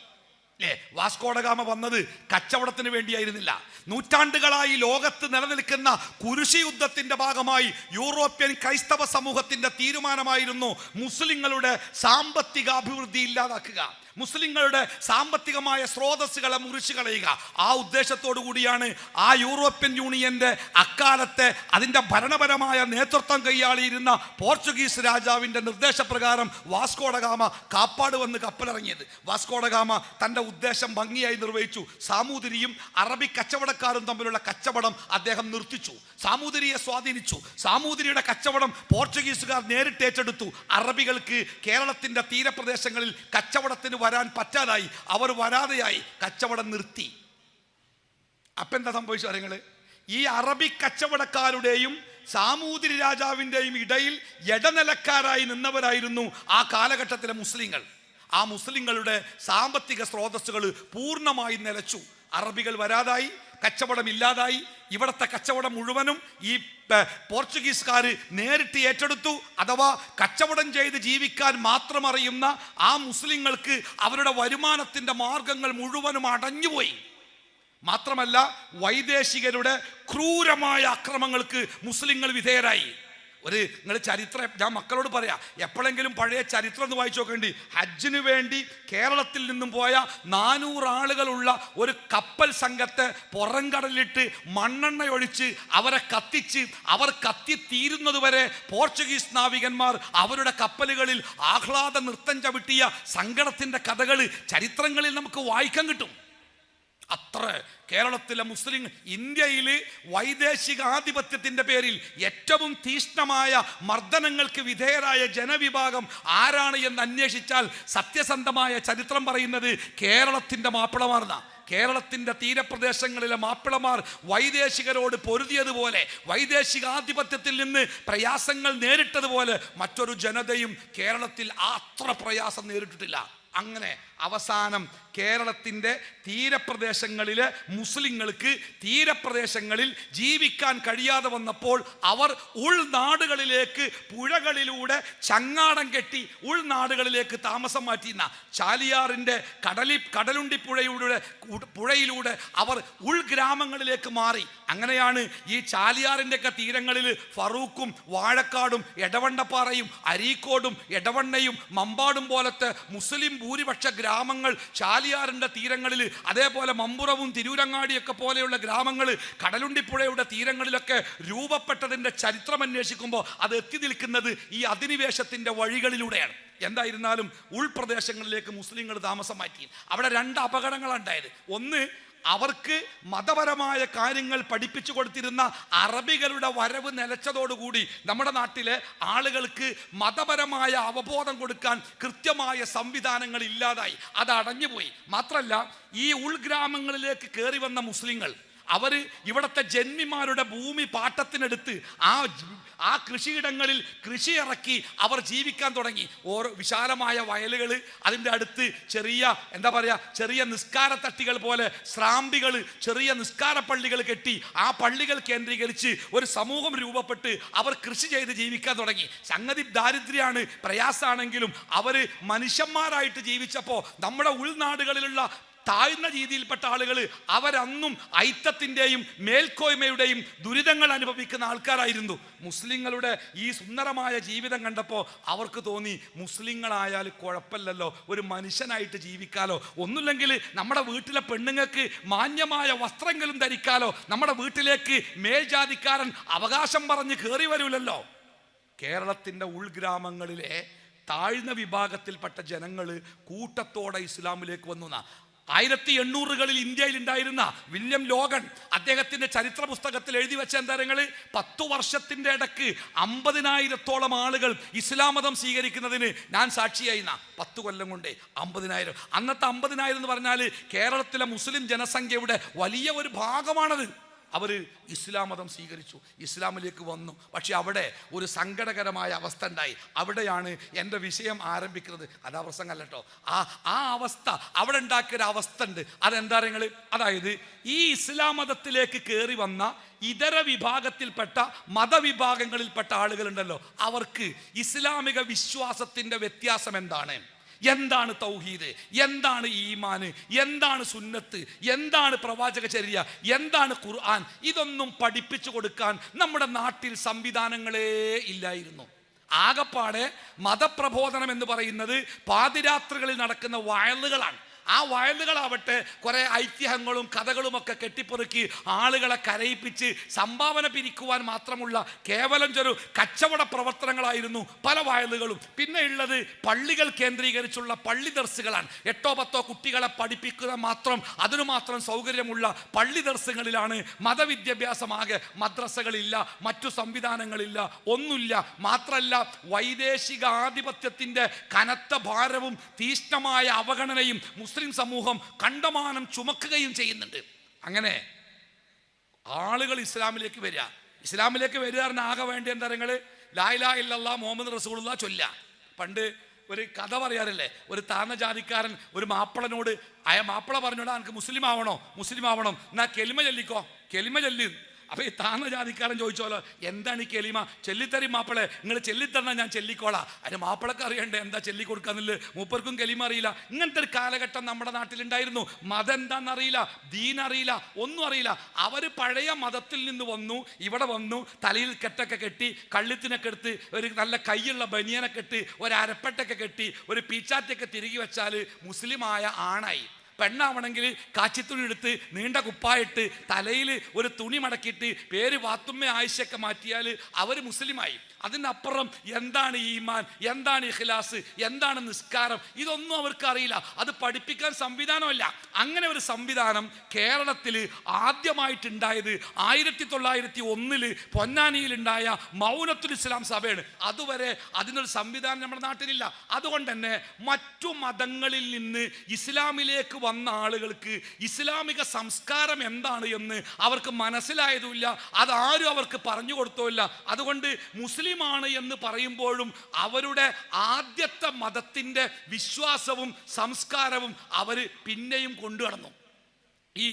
വാസ്കോഡഗാമ വന്നത് കച്ചവടത്തിന് വേണ്ടിയായിരുന്നില്ല. നൂറ്റാണ്ടുകളായി ലോകത്ത് നിലനിൽക്കുന്ന കുരിശ് യുദ്ധത്തിന്റെ ഭാഗമായി യൂറോപ്യൻ ക്രൈസ്തവ സമൂഹത്തിന്റെ തീരുമാനമായിരുന്നു മുസ്ലിങ്ങളുടെ സാമ്പത്തിക അഭിവൃദ്ധി ഇല്ലാതാക്കുക, മുസ്ലിങ്ങളുടെ സാമ്പത്തികമായ സ്രോതസ്സുകളെ മുറിച്ചു കളയുക. ആ ഉദ്ദേശത്തോടു കൂടിയാണ് ആ യൂറോപ്യൻ യൂണിയന്റെ അക്കാലത്തെ അതിൻ്റെ ഭരണപരമായ നേതൃത്വം കൈയാളിയിരുന്ന പോർച്ചുഗീസ് രാജാവിൻ്റെ നിർദ്ദേശപ്രകാരം വാസ്കോഡഗാമ കാപ്പാട് വന്ന് കപ്പലിറങ്ങിയത്. വാസ്കോഡഗാമ തൻ്റെ ഉദ്ദേശം ഭംഗിയായി നിർവഹിച്ചു. സാമൂതിരിയും അറബി കച്ചവടക്കാരും തമ്മിലുള്ള കച്ചവടം അദ്ദേഹം നിർത്തിച്ചു, സാമൂതിരിയെ സ്വാധീനിച്ചു. സാമൂതിരിയുടെ കച്ചവടം പോർച്ചുഗീസുകാർ നേരിട്ട് ഏറ്റെടുത്തു. അറബികൾക്ക് കേരളത്തിൻ്റെ തീരപ്രദേശങ്ങളിൽ കച്ചവടത്തിന് വരാൻ പറ്റാതായി, അവർ വരാതെയായി, കച്ചവടം നിർത്തി. അപ്പം എന്താ സംഭവിച്ചു അറിയങ്ങള്? ഈ അറബി കച്ചവടക്കാരുടെയും സാമൂതിരി രാജാവിൻ്റെയും ഇടയിൽ ഇടനിലക്കാരായി നിന്നവരായിരുന്നു ആ കാലഘട്ടത്തിലെ മുസ്ലിങ്ങൾ. ആ മുസ്ലിങ്ങളുടെ സാമ്പത്തിക സ്രോതസ്സുകൾ പൂർണ്ണമായി നിലച്ചു. അറബികൾ വരാതായി, കച്ചവടം ഇല്ലാതായി. ഇവിടുത്തെ കച്ചവടം മുഴുവനും ഈ പോർച്ചുഗീസുകാർ നേരിട്ട് ഏറ്റെടുത്തു. അഥവാ കച്ചവടം ചെയ്ത് ജീവിക്കാൻ മാത്രം അറിയുന്ന ആ മുസ്ലിങ്ങൾക്ക് അവരുടെ വരുമാനത്തിൻ്റെ മാർഗങ്ങൾ മുഴുവനും അടഞ്ഞുപോയി. മാത്രമല്ല, വൈദേശികരുടെ ക്രൂരമായ അക്രമങ്ങൾക്ക് മുസ്ലിങ്ങൾ വിധേയരായി. നിങ്ങൾ ചരിത്രം, ഞാൻ മക്കളോട് പറയാം, എപ്പോഴെങ്കിലും പഴയ ചരിത്രം ഒന്ന് വായിച്ചു നോക്കേണ്ടി. ഹജ്ജിന് വേണ്ടി കേരളത്തിൽ നിന്നും പോയ 400 ആളുകളുള്ള ഒരു കപ്പൽ സംഘത്തെ പുറംകടലിട്ട് മണ്ണെണ്ണ ഒഴിച്ച് അവരെ കത്തിച്ച് അവർ കത്തിത്തീരുന്നത് വരെ പോർച്ചുഗീസ് നാവികന്മാർ അവരുടെ കപ്പലുകളിൽ ആഹ്ലാദ നൃത്തം ചവിട്ടിയ സങ്കടത്തിൻ്റെ കഥകൾ ചരിത്രങ്ങളിൽ നമുക്ക് വായിക്കാൻ കിട്ടും. അത്ര കേരളത്തിലെ മുസ്ലിം, ഇന്ത്യയിൽ വൈദേശികാധിപത്യത്തിൻ്റെ പേരിൽ ഏറ്റവും തീഷ്ണമായ മർദ്ദനങ്ങൾക്ക് വിധേയരായ ജനവിഭാഗം ആരാണ് എന്ന് അന്വേഷിച്ചാൽ സത്യസന്ധമായ ചരിത്രം പറയുന്നത് കേരളത്തിൻ്റെ മാപ്പിളമാർന്നാണ്. കേരളത്തിൻ്റെ തീരപ്രദേശങ്ങളിലെ മാപ്പിളമാർ വൈദേശികരോട് പൊരുതിയതുപോലെ, വൈദേശികാധിപത്യത്തിൽ നിന്ന് പ്രയാസങ്ങൾ നേരിട്ടതുപോലെ മറ്റൊരു ജനതയും കേരളത്തിൽ അത്ര പ്രയാസം നേരിട്ടിട്ടില്ല. അങ്ങനെ അവസാനം കേരളത്തിൻ്റെ തീരപ്രദേശങ്ങളിലെ മുസ്ലിങ്ങൾക്ക് തീരപ്രദേശങ്ങളിൽ ജീവിക്കാൻ കഴിയാതെ വന്നപ്പോൾ അവർ ഉൾനാടുകളിലേക്ക് പുഴകളിലൂടെ ചങ്ങാടം കെട്ടി ഉൾനാടുകളിലേക്ക് താമസം മാറ്റിയിരുന്ന ചാലിയാറിൻ്റെ കടലുണ്ടി പുഴയിലൂടെ അവർ ഉൾഗ്രാമങ്ങളിലേക്ക് മാറി. അങ്ങനെയാണ് ഈ ചാലിയാറിൻ്റെയൊക്കെ തീരങ്ങളിൽ ഫറൂഖും വാഴക്കാടും എടവണ്ണപ്പാറയും അരീക്കോടും എടവണ്ണയും മമ്പാടും പോലത്തെ മുസ്ലിം ഭൂരിപക്ഷ ഗ്രാമങ്ങൾ ചാലിയാറിൻ്റെ തീരങ്ങളിൽ, അതേപോലെ മമ്പുറവും തിരൂരങ്ങാടിയൊക്കെ പോലെയുള്ള ഗ്രാമങ്ങൾ കടലുണ്ടിപ്പുഴയുടെ തീരങ്ങളിലൊക്കെ രൂപപ്പെട്ടതിൻ്റെ ചരിത്രം അന്വേഷിക്കുമ്പോൾ അത് എത്തി നിൽക്കുന്നത് ഈ അധിനിവേശത്തിൻ്റെ വഴികളിലൂടെയാണ്. എന്തായിരുന്നാലും ഉൾപ്രദേശങ്ങളിലേക്ക് മുസ്ലിങ്ങൾ താമസം മാറ്റി. അവിടെ 2 അപകടങ്ങളാണ് ഉണ്ടായത്. ഒന്ന്, അവർക്ക് മതപരമായ കാര്യങ്ങൾ പഠിപ്പിച്ചു കൊടുത്തിരുന്ന അറബികളുടെ വരവ് നിലച്ചതോടുകൂടി നമ്മുടെ നാട്ടിലെ ആളുകൾക്ക് മതപരമായ അവബോധം കൊടുക്കാൻ കൃത്യമായ സംവിധാനങ്ങൾ ഇല്ലാതായി, അത് അടഞ്ഞുപോയി. മാത്രമല്ല, ഈ ഉൾഗ്രാമങ്ങളിലേക്ക് കയറി വന്ന മുസ്ലിങ്ങൾ അവർ ഇവിടുത്തെ ജന്മിമാരുടെ ഭൂമി പാട്ടത്തിനെടുത്ത് ആ കൃഷിയിടങ്ങളിൽ കൃഷി ഇറക്കി അവർ ജീവിക്കാൻ തുടങ്ങി. ഓരോ വിശാലമായ വയലുകൾ, അതിൻ്റെ അടുത്ത് ചെറിയ നിസ്കാര തട്ടികൾ പോലെ സ്രാമ്പികൾ, ചെറിയ നിസ്കാര പള്ളികൾ കെട്ടി ആ പള്ളികൾ കേന്ദ്രീകരിച്ച് ഒരു സമൂഹം രൂപപ്പെട്ട് അവർ കൃഷി ചെയ്ത് ജീവിക്കാൻ തുടങ്ങി. സംഗതി ദാരിദ്ര്യമാണ്, പ്രയാസമാണെങ്കിലും അവർ മനുഷ്യന്മാരായിട്ട് ജീവിച്ചപ്പോൾ നമ്മുടെ ഉൾനാടുകളിലുള്ള താഴ്ന്ന രീതിയിൽപ്പെട്ട ആളുകൾ അവരന്നും ഐത്തത്തിൻ്റെയും മേൽക്കോയ്മയുടെയും ദുരിതങ്ങൾ അനുഭവിക്കുന്ന ആൾക്കാരായിരുന്നു. മുസ്ലിങ്ങളുടെ ഈ സുന്ദരമായ ജീവിതം കണ്ടപ്പോൾ അവർക്ക് തോന്നി, മുസ്ലിങ്ങളായാൽ കുഴപ്പമില്ലല്ലോ, ഒരു മനുഷ്യനായിട്ട് ജീവിക്കാലോ, ഒന്നുമില്ലെങ്കിൽ നമ്മുടെ വീട്ടിലെ പെണ്ണുങ്ങൾക്ക് മാന്യമായ വസ്ത്രങ്ങളും ധരിക്കാലോ, നമ്മുടെ വീട്ടിലേക്ക് മേൽജാതിക്കാരൻ അവകാശം പറഞ്ഞ് കയറി വരൂലല്ലോ. കേരളത്തിൻ്റെ ഉൾഗ്രാമങ്ങളിലെ താഴ്ന്ന വിഭാഗത്തിൽപ്പെട്ട ജനങ്ങൾ കൂട്ടത്തോടെ ഇസ്ലാമിലേക്ക് വന്നു. 1800-കളിൽ ഇന്ത്യയിൽ ഉണ്ടായിരുന്ന വില്യം ലോഗൻ അദ്ദേഹത്തിന്റെ ചരിത്ര പുസ്തകത്തിൽ എഴുതി വെച്ച എന്താ, 10 വർഷത്തിന്റെ ഇടക്ക് 50,000-ഓളം ആളുകൾ ഇസ്ലാം മതം സ്വീകരിക്കുന്നതിന് ഞാൻ സാക്ഷിയായി. 10 കൊല്ലം കൊണ്ട് 50,000. അന്നത്തെ 50,000 എന്ന് പറഞ്ഞാൽ കേരളത്തിലെ മുസ്ലിം ജനസംഖ്യയുടെ വലിയ ഒരു ഭാഗമാണത്. അവർ ഇസ്ലാം മതം സ്വീകരിച്ചു, ഇസ്ലാമിലേക്ക് വന്നു. പക്ഷെ അവിടെ ഒരു സങ്കടകരമായ അവസ്ഥ ഉണ്ടായി. അവിടെയാണ് എൻ്റെ വിഷയം ആരംഭിക്കുന്നത്. അതാ പ്രസംഗമല്ല കേട്ടോ. ആ അവസ്ഥ അവിടെ ഉണ്ടാക്കിയൊരു അവസ്ഥ ഉണ്ട്. അതെന്താ നിങ്ങൾ, അതായത് ഈ ഇസ്ലാം മതത്തിലേക്ക് കയറി വന്ന ഇതര വിഭാഗത്തിൽപ്പെട്ട മതവിഭാഗങ്ങളിൽപ്പെട്ട ആളുകളുണ്ടല്ലോ, അവർക്ക് ഇസ്ലാമിക വിശ്വാസത്തിൻ്റെ വ്യത്യാസം എന്താണ്, എന്താണ് തൗഹീദ്, എന്താണ് ഈമാന്, എന്താണ് സുന്നത്ത്, എന്താണ് പ്രവാചകചര്യ, എന്താണ് ഖുർആൻ, ഇതൊന്നും പഠിപ്പിച്ചു കൊടുക്കാൻ നമ്മുടെ നാട്ടിൽ സംവിധാനങ്ങളേ ഇല്ലായിരുന്നു. ആകപ്പാടെ മതപ്രബോധനം എന്ന് പറയുന്നത് പാതിരാത്രികളിൽ നടക്കുന്ന വയലുകളാണ്. ആ വയലുകളാവട്ടെ കുറെ ഐതിഹ്യങ്ങളും കഥകളുമൊക്കെ കെട്ടിപ്പൊറുക്കി ആളുകളെ കരയിപ്പിച്ച് സംഭാവന പിരിക്കുവാൻ മാത്രമുള്ള കേവലം ഒരു കച്ചവട പ്രവർത്തനങ്ങളായിരുന്നു പല വയലുകളും. പിന്നെ ഉള്ളത് പള്ളികൾ കേന്ദ്രീകരിച്ചുള്ള പള്ളി ദർസുകളാണ്. 8-10 കുട്ടികളെ പഠിപ്പിക്കുക മാത്രം, അതിനു മാത്രം സൗകര്യമുള്ള പള്ളി ദർസുകളിലാണ് മതവിദ്യാഭ്യാസമാകെ. മദ്രസകളില്ല, മറ്റു സംവിധാനങ്ങളില്ല, ഒന്നുമില്ല. മാത്രമല്ല, വൈദേശിക ആധിപത്യത്തിൻ്റെ കനത്ത ഭാരവും തീഷ്ണമായ അവഗണനയും മുസ്ലിം സമൂഹം കണ്ടമാനം ചുമക്കുകയും ചെയ്യുന്നുണ്ട്. അങ്ങനെ ആളുകൾ ഇസ്ലാമിലേക്ക് വരിക. ഇസ്ലാമിലേക്ക് വരിക ആകെ വേണ്ടി എന്താ, നിങ്ങൾ ലാ ഇലാഹ ഇല്ലല്ലാഹ് മുഹമ്മദ് റസൂലുള്ളാഹ് ചൊല്ലുക. പണ്ട് ഒരു കഥ പറയാറില്ലേ, ഒരു താഴ്ന്ന ജാതിക്കാരൻ ഒരു മാപ്പിളനോട്, മാപ്പിള പറഞ്ഞോടാ എനിക്ക് മുസ്ലിം ആവണം, എന്നാ കെലിമ ചൊല്ലിക്കോ, കെലിമ ചൊല്ലി. അപ്പോൾ ഈ താഴ്ന്ന ജാതിക്കാരൻ ചോദിച്ചോലോ, എന്താണ് ഈ കെലിമ, ചെല്ലിത്തരി മാപ്പിളെ, നിങ്ങൾ ചെല്ലിത്തരണം, ഞാൻ ചെല്ലിക്കോളാം. അതിന് മാപ്പിളക്ക് അറിയണ്ടേ എന്താ ചൊല്ലി കൊടുക്കാന്നില്ല, മൂപ്പർക്കും കെലിമ അറിയില്ല. ഇങ്ങനത്തെ ഒരു കാലഘട്ടം നമ്മുടെ നാട്ടിലുണ്ടായിരുന്നു. മതം എന്താണെന്നറിയില്ല, ദീൻ അറിയില്ല, ഒന്നും അറിയില്ല. അവർ പഴയ മതത്തിൽ നിന്ന് വന്നു, ഇവിടെ വന്നു, തലയിൽ കെട്ടൊക്കെ കെട്ടി, കള്ളിത്തിനൊക്കെ എടുത്ത്, ഒരു നല്ല കൈയുള്ള ബനിയനൊക്കെ കെട്ടി, ഒരു അരപ്പെട്ടൊക്കെ കെട്ടി, ഒരു പീച്ചാറ്റൊക്കെ തിരികെ വെച്ചാൽ മുസ്ലിമായ ആണായി. പെണ്ണാവണമെങ്കിൽ കാച്ചിത്തുണി എടുത്ത് നീണ്ട കുപ്പായിട്ട് തലയിൽ ഒരു തുണി മടക്കിയിട്ട് പേര് വാത്തുമ്മ ആയിഷയൊക്കെ മാറ്റിയാൽ അവർ മുസ്ലിമായി. അതിനപ്പുറം എന്താണ് ഈമാൻ, എന്താണ് ഇഖ്ലാസ്, എന്താണ് നിസ്കാരം, ഇതൊന്നും അവർക്ക് അറിയില്ല. അത് പഠിപ്പിക്കാൻ സംവിധാനമല്ല. അങ്ങനെ ഒരു സംവിധാനം കേരളത്തിൽ ആദ്യമായിട്ടുണ്ടായത് 1901 പൊന്നാനിയിലുണ്ടായ മൗനത്തുൽ ഇസ്ലാം സഭയാണ്. അതുവരെ അതിനൊരു സംവിധാനം നമ്മുടെ നാട്ടിലില്ല. അതുകൊണ്ട് തന്നെ മറ്റു മതങ്ങളിൽ നിന്ന് ഇസ്ലാമിലേക്ക് വന്ന ആളുകൾക്ക് ഇസ്ലാമിക സംസ്കാരം എന്താണ് എന്ന് അവർക്ക് മനസ്സിലായതുമില്ല, അതാരും അവർക്ക് പറഞ്ഞു കൊടുത്തില്ല. അതുകൊണ്ട് മുസ്ലിമാണ് എന്ന് പറയുമ്പോഴും അവരുടെ ആദ്യത്തെ മതത്തിൻ്റെ വിശ്വാസവും സംസ്കാരവും അവർ പിന്നെയും കൊണ്ടുനടന്നു. ഈ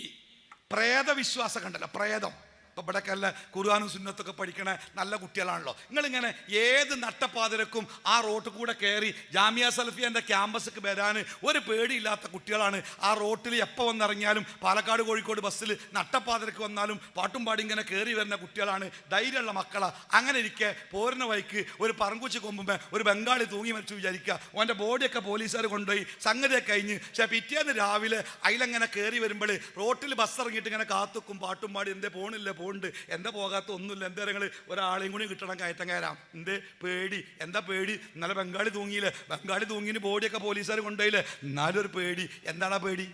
പ്രേതവിശ്വാസം കണ്ടല്ലോ, പ്രേതം. ഇപ്പോൾ ഇവിടെയൊക്കെ അല്ല ഖുർആനും സുന്നത്തൊക്കെ പഠിക്കണ നല്ല കുട്ടികളാണല്ലോ. നിങ്ങളിങ്ങനെ ഏത് നട്ടപ്പാതിരക്കും ആ റോട്ടിൽ കൂടെ കയറി ജാമിയ സലഫിയൻ്റെ ക്യാമ്പസിലേക്ക് വരാൻ ഒരു പേടിയില്ലാത്ത കുട്ടികളാണ്. ആ റോട്ടിൽ എപ്പോൾ വന്നിറങ്ങിയാലും പാലക്കാട് കോഴിക്കോട് ബസ്സിൽ നട്ടപ്പാതിരക്ക് വന്നാലും പാട്ടും പാടി ഇങ്ങനെ കയറി വരുന്ന കുട്ടികളാണ്, ധൈര്യമുള്ള മക്കളാണ്. അങ്ങനെ ഇരിക്കെ പോരുന്ന വഴിക്ക് ഒരു പറങ്കുച്ചി കൊമ്പുമ്പോൾ ഒരു ബംഗാളി തൂങ്ങി മരിച്ചു വിചാരിക്കുക, ഓൻ്റെ ബോഡിയൊക്കെ പോലീസുകാർ കൊണ്ടുപോയി സംഗതിയൊക്കെ കഴിഞ്ഞ്. പക്ഷേ പിറ്റേന്ന് രാവിലെ അതിലെങ്ങനെ കയറി വരുമ്പോൾ റോട്ടിൽ ബസ് ഇറങ്ങിയിട്ട് ഇങ്ങനെ കാത്തുക്കും, പാട്ടും പാടി എന്തേ പോണില്ല, ഉണ്ട് എന്താ പോകാത്ത ഒന്നുമില്ല, എന്താ നിങ്ങൾ ഒരാളെയും കൂടി കിട്ടണം കയറ്റം കയറാം, എന്ത് പേടി, എന്താ പേടി, ഇന്നലെ ബംഗാളി തൂങ്ങിയില്ലേ, ബംഗാളി തൂങ്ങിന് ബോഡിയൊക്കെ പോലീസുകാർ കൊണ്ടുപോയില്ലേ, എന്നാലും ഒരു പേടി. എന്താണ് ആ പേടി?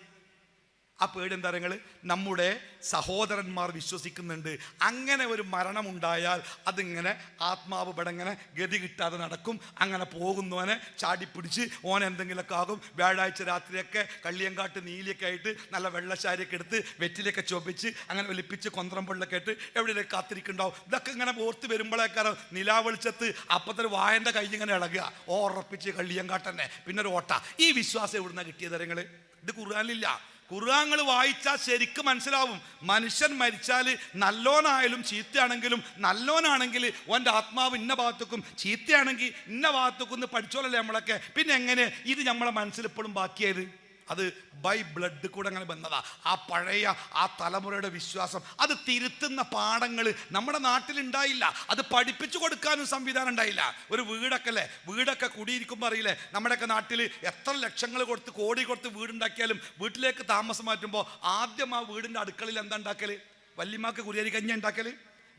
ആ പേടി എന്താ നിങ്ങൾ, നമ്മുടെ സഹോദരന്മാർ വിശ്വസിക്കുന്നുണ്ട് അങ്ങനെ ഒരു മരണമുണ്ടായാൽ അതിങ്ങനെ ആത്മാവ് ഇങ്ങനെ ഗതി കിട്ടാതെ നടക്കും, അങ്ങനെ പോകുന്നവനെ ചാടിപ്പിടിച്ച് ഓൻ എന്തെങ്കിലുമൊക്കെ ആകും. വ്യാഴാഴ്ച രാത്രിയൊക്കെ കള്ളിയങ്കാട്ട് നീലിയൊക്കെ ആയിട്ട് നല്ല വെള്ളശാരിയൊക്കെ എടുത്ത് വെറ്റിലൊക്കെ ചൊപ്പിച്ച് അങ്ങനെ ഒലിപ്പിച്ച് കൊന്ത്രം വെള്ളമൊക്കെ ആയിട്ട് എവിടെയൊക്കെ കാത്തിരിക്കുന്നുണ്ടാവും. ഇതൊക്കെ ഇങ്ങനെ ഓർത്ത് വരുമ്പോഴേക്കാരം നിലാവെളിച്ചത്ത് അപ്പത്തൊരു വായൻ്റെ കയ്യിലിങ്ങനെ ഇളകുക, ഉറപ്പിച്ച് കള്ളിയങ്കാട്ടന്നെ പിന്നെ ഒരു ഓട്ട. ഈ വിശ്വാസം എവിടുന്നാണ് കിട്ടിയത് നിങ്ങൾ? ഇത് ഖുർആനിലില്ല. ഖുർആൻ വായിച്ചാൽ ശരിക്കും മനസ്സിലാവും. മനുഷ്യൻ മരിച്ചാൽ നല്ലോനായാലും ചീത്തയാണെങ്കിലും, നല്ലോനാണെങ്കിൽ ഓൻ്റെ ആത്മാവ് ഇന്ന ഭാഗത്തേക്കും, ചീത്തയാണെങ്കിൽ ഇന്ന ഭാഗത്തേക്കും എന്ന് പഠിച്ചോളല്ലേ നമ്മളൊക്കെ. പിന്നെ എങ്ങനെ ഇത് നമ്മളെ മനസ്സിൽ ഇപ്പോഴും ബാക്കിയായത്? അത് ബൈ ബ്ലഡ് കൂടെ അങ്ങനെ വന്നതാ. ആ പഴയ ആ തലമുറയുടെ വിശ്വാസം അത് തിരുത്തുന്ന പാഠങ്ങൾ നമ്മുടെ നാട്ടിലുണ്ടായില്ല. അത് പഠിപ്പിച്ചു കൊടുക്കാനും സംവിധാനം ഉണ്ടായില്ല. ഒരു വീടൊക്കെ അല്ലേ, വീടൊക്കെ കുടിയിരിക്കുമ്പോൾ അറിയില്ലേ, നമ്മുടെയൊക്കെ നാട്ടിൽ എത്ര ലക്ഷങ്ങൾ കൊടുത്ത് കോടി കൊടുത്ത് വീടുണ്ടാക്കിയാലും വീട്ടിലേക്ക് താമസം മാറ്റുമ്പോൾ ആദ്യം ആ വീടിൻ്റെ അടുക്കളയിൽ എന്താ ഉണ്ടാക്കൽ? വല്യമാക്ക് കുരിയരി കഞ്ഞി ഉണ്ടാക്കൽ,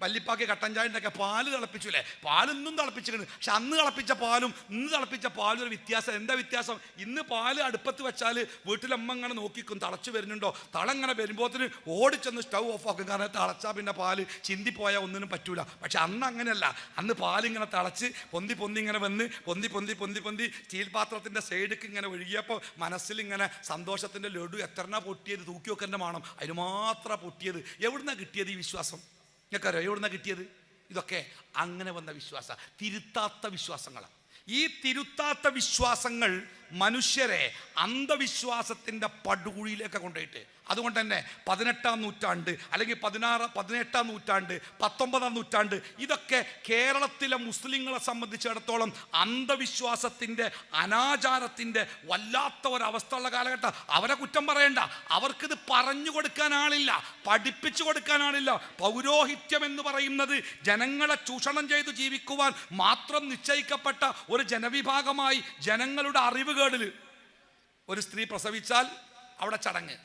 വല്ലിപ്പാക്ക് കട്ടൻ ചായ ഉണ്ടാക്കിയ പാല് തിളപ്പിച്ചില്ലേ? പാലൊന്നും തിളപ്പിച്ചിട്ടുണ്ട്. പക്ഷെ അന്ന് തിളപ്പിച്ച പാലും ഇന്ന് തിളപ്പിച്ച പാലും ഒരു വ്യത്യാസം. എന്താ വ്യത്യാസം? ഇന്ന് പാല് അടുപ്പത്ത് വെച്ചാൽ വീട്ടിലമ്മ ഇങ്ങനെ നോക്കിക്കും തിളച്ച് വരുന്നുണ്ടോ. തളങ്ങനെ വരുമ്പോഴത്തിന് ഓടിച്ചെന്ന് സ്റ്റൗ ഓഫ് ആക്കും. കാരണം തിളച്ചാൽ പിന്നെ പാല് ചിന്തിപ്പോയാൽ ഒന്നിനും പറ്റൂല. പക്ഷെ അന്ന് അങ്ങനെയല്ല. അന്ന് പാലിങ്ങനെ തിളച്ച് പൊന്തി പൊന്തി ഇങ്ങനെ വന്ന് പൊന്തി പൊന്തി പൊന്തി പൊന്തി സ്റ്റീൽ പാത്രത്തിൻ്റെ സൈഡിലേക്ക് ഇങ്ങനെ ഒഴുകിയപ്പോൾ മനസ്സിലിങ്ങനെ സന്തോഷത്തിൻ്റെ ലഡു എത്രനാ പൊട്ടിയത്, തൂക്കി വെക്കൻ്റെ മാണം, അതിന് മാത്രം പൊട്ടിയത്. എവിടുന്നാണ് കിട്ടിയത് ഈ വിശ്വാസം? ഞങ്ങൾക്കറിയോ എവിടുന്നാണ് കിട്ടിയത്? ഇതൊക്കെ അങ്ങനെ വന്ന വിശ്വാസ, തിരുത്താത്ത വിശ്വാസങ്ങളാണ്. ഈ തിരുത്താത്ത വിശ്വാസങ്ങൾ മനുഷ്യരെ അന്ധവിശ്വാസത്തിൻ്റെ പടുകുഴിയിലേക്ക് കൊണ്ടുപോയിട്ട്, അതുകൊണ്ട് തന്നെ 18-ാം നൂറ്റാണ്ട് അല്ലെങ്കിൽ 18-ാം നൂറ്റാണ്ട് 19-ാം നൂറ്റാണ്ട് ഇതൊക്കെ കേരളത്തിലെ മുസ്ലിങ്ങളെ സംബന്ധിച്ചിടത്തോളം അന്ധവിശ്വാസത്തിൻ്റെ അനാചാരത്തിൻ്റെ വല്ലാത്ത ഒരവസ്ഥയുള്ള കാലഘട്ടം. അവരെ കുറ്റം പറയണ്ട, അവർക്കിത് പറഞ്ഞു കൊടുക്കാൻ ആളില്ല, പഠിപ്പിച്ചു കൊടുക്കാൻ ആളില്ല. പൗരോഹിത്യം എന്ന് പറയുന്നത് ജനങ്ങളെ ചൂഷണം ചെയ്തു ജീവിക്കുവാൻ മാത്രം നിശ്ചയിക്കപ്പെട്ട ഒരു ജനവിഭാഗമായി ജനങ്ങളുടെ അറിവുകേടിൽ ഒരു സ്ത്രീ പ്രസവിച്ചാൽ അവിടെ ചടങ്ങ്,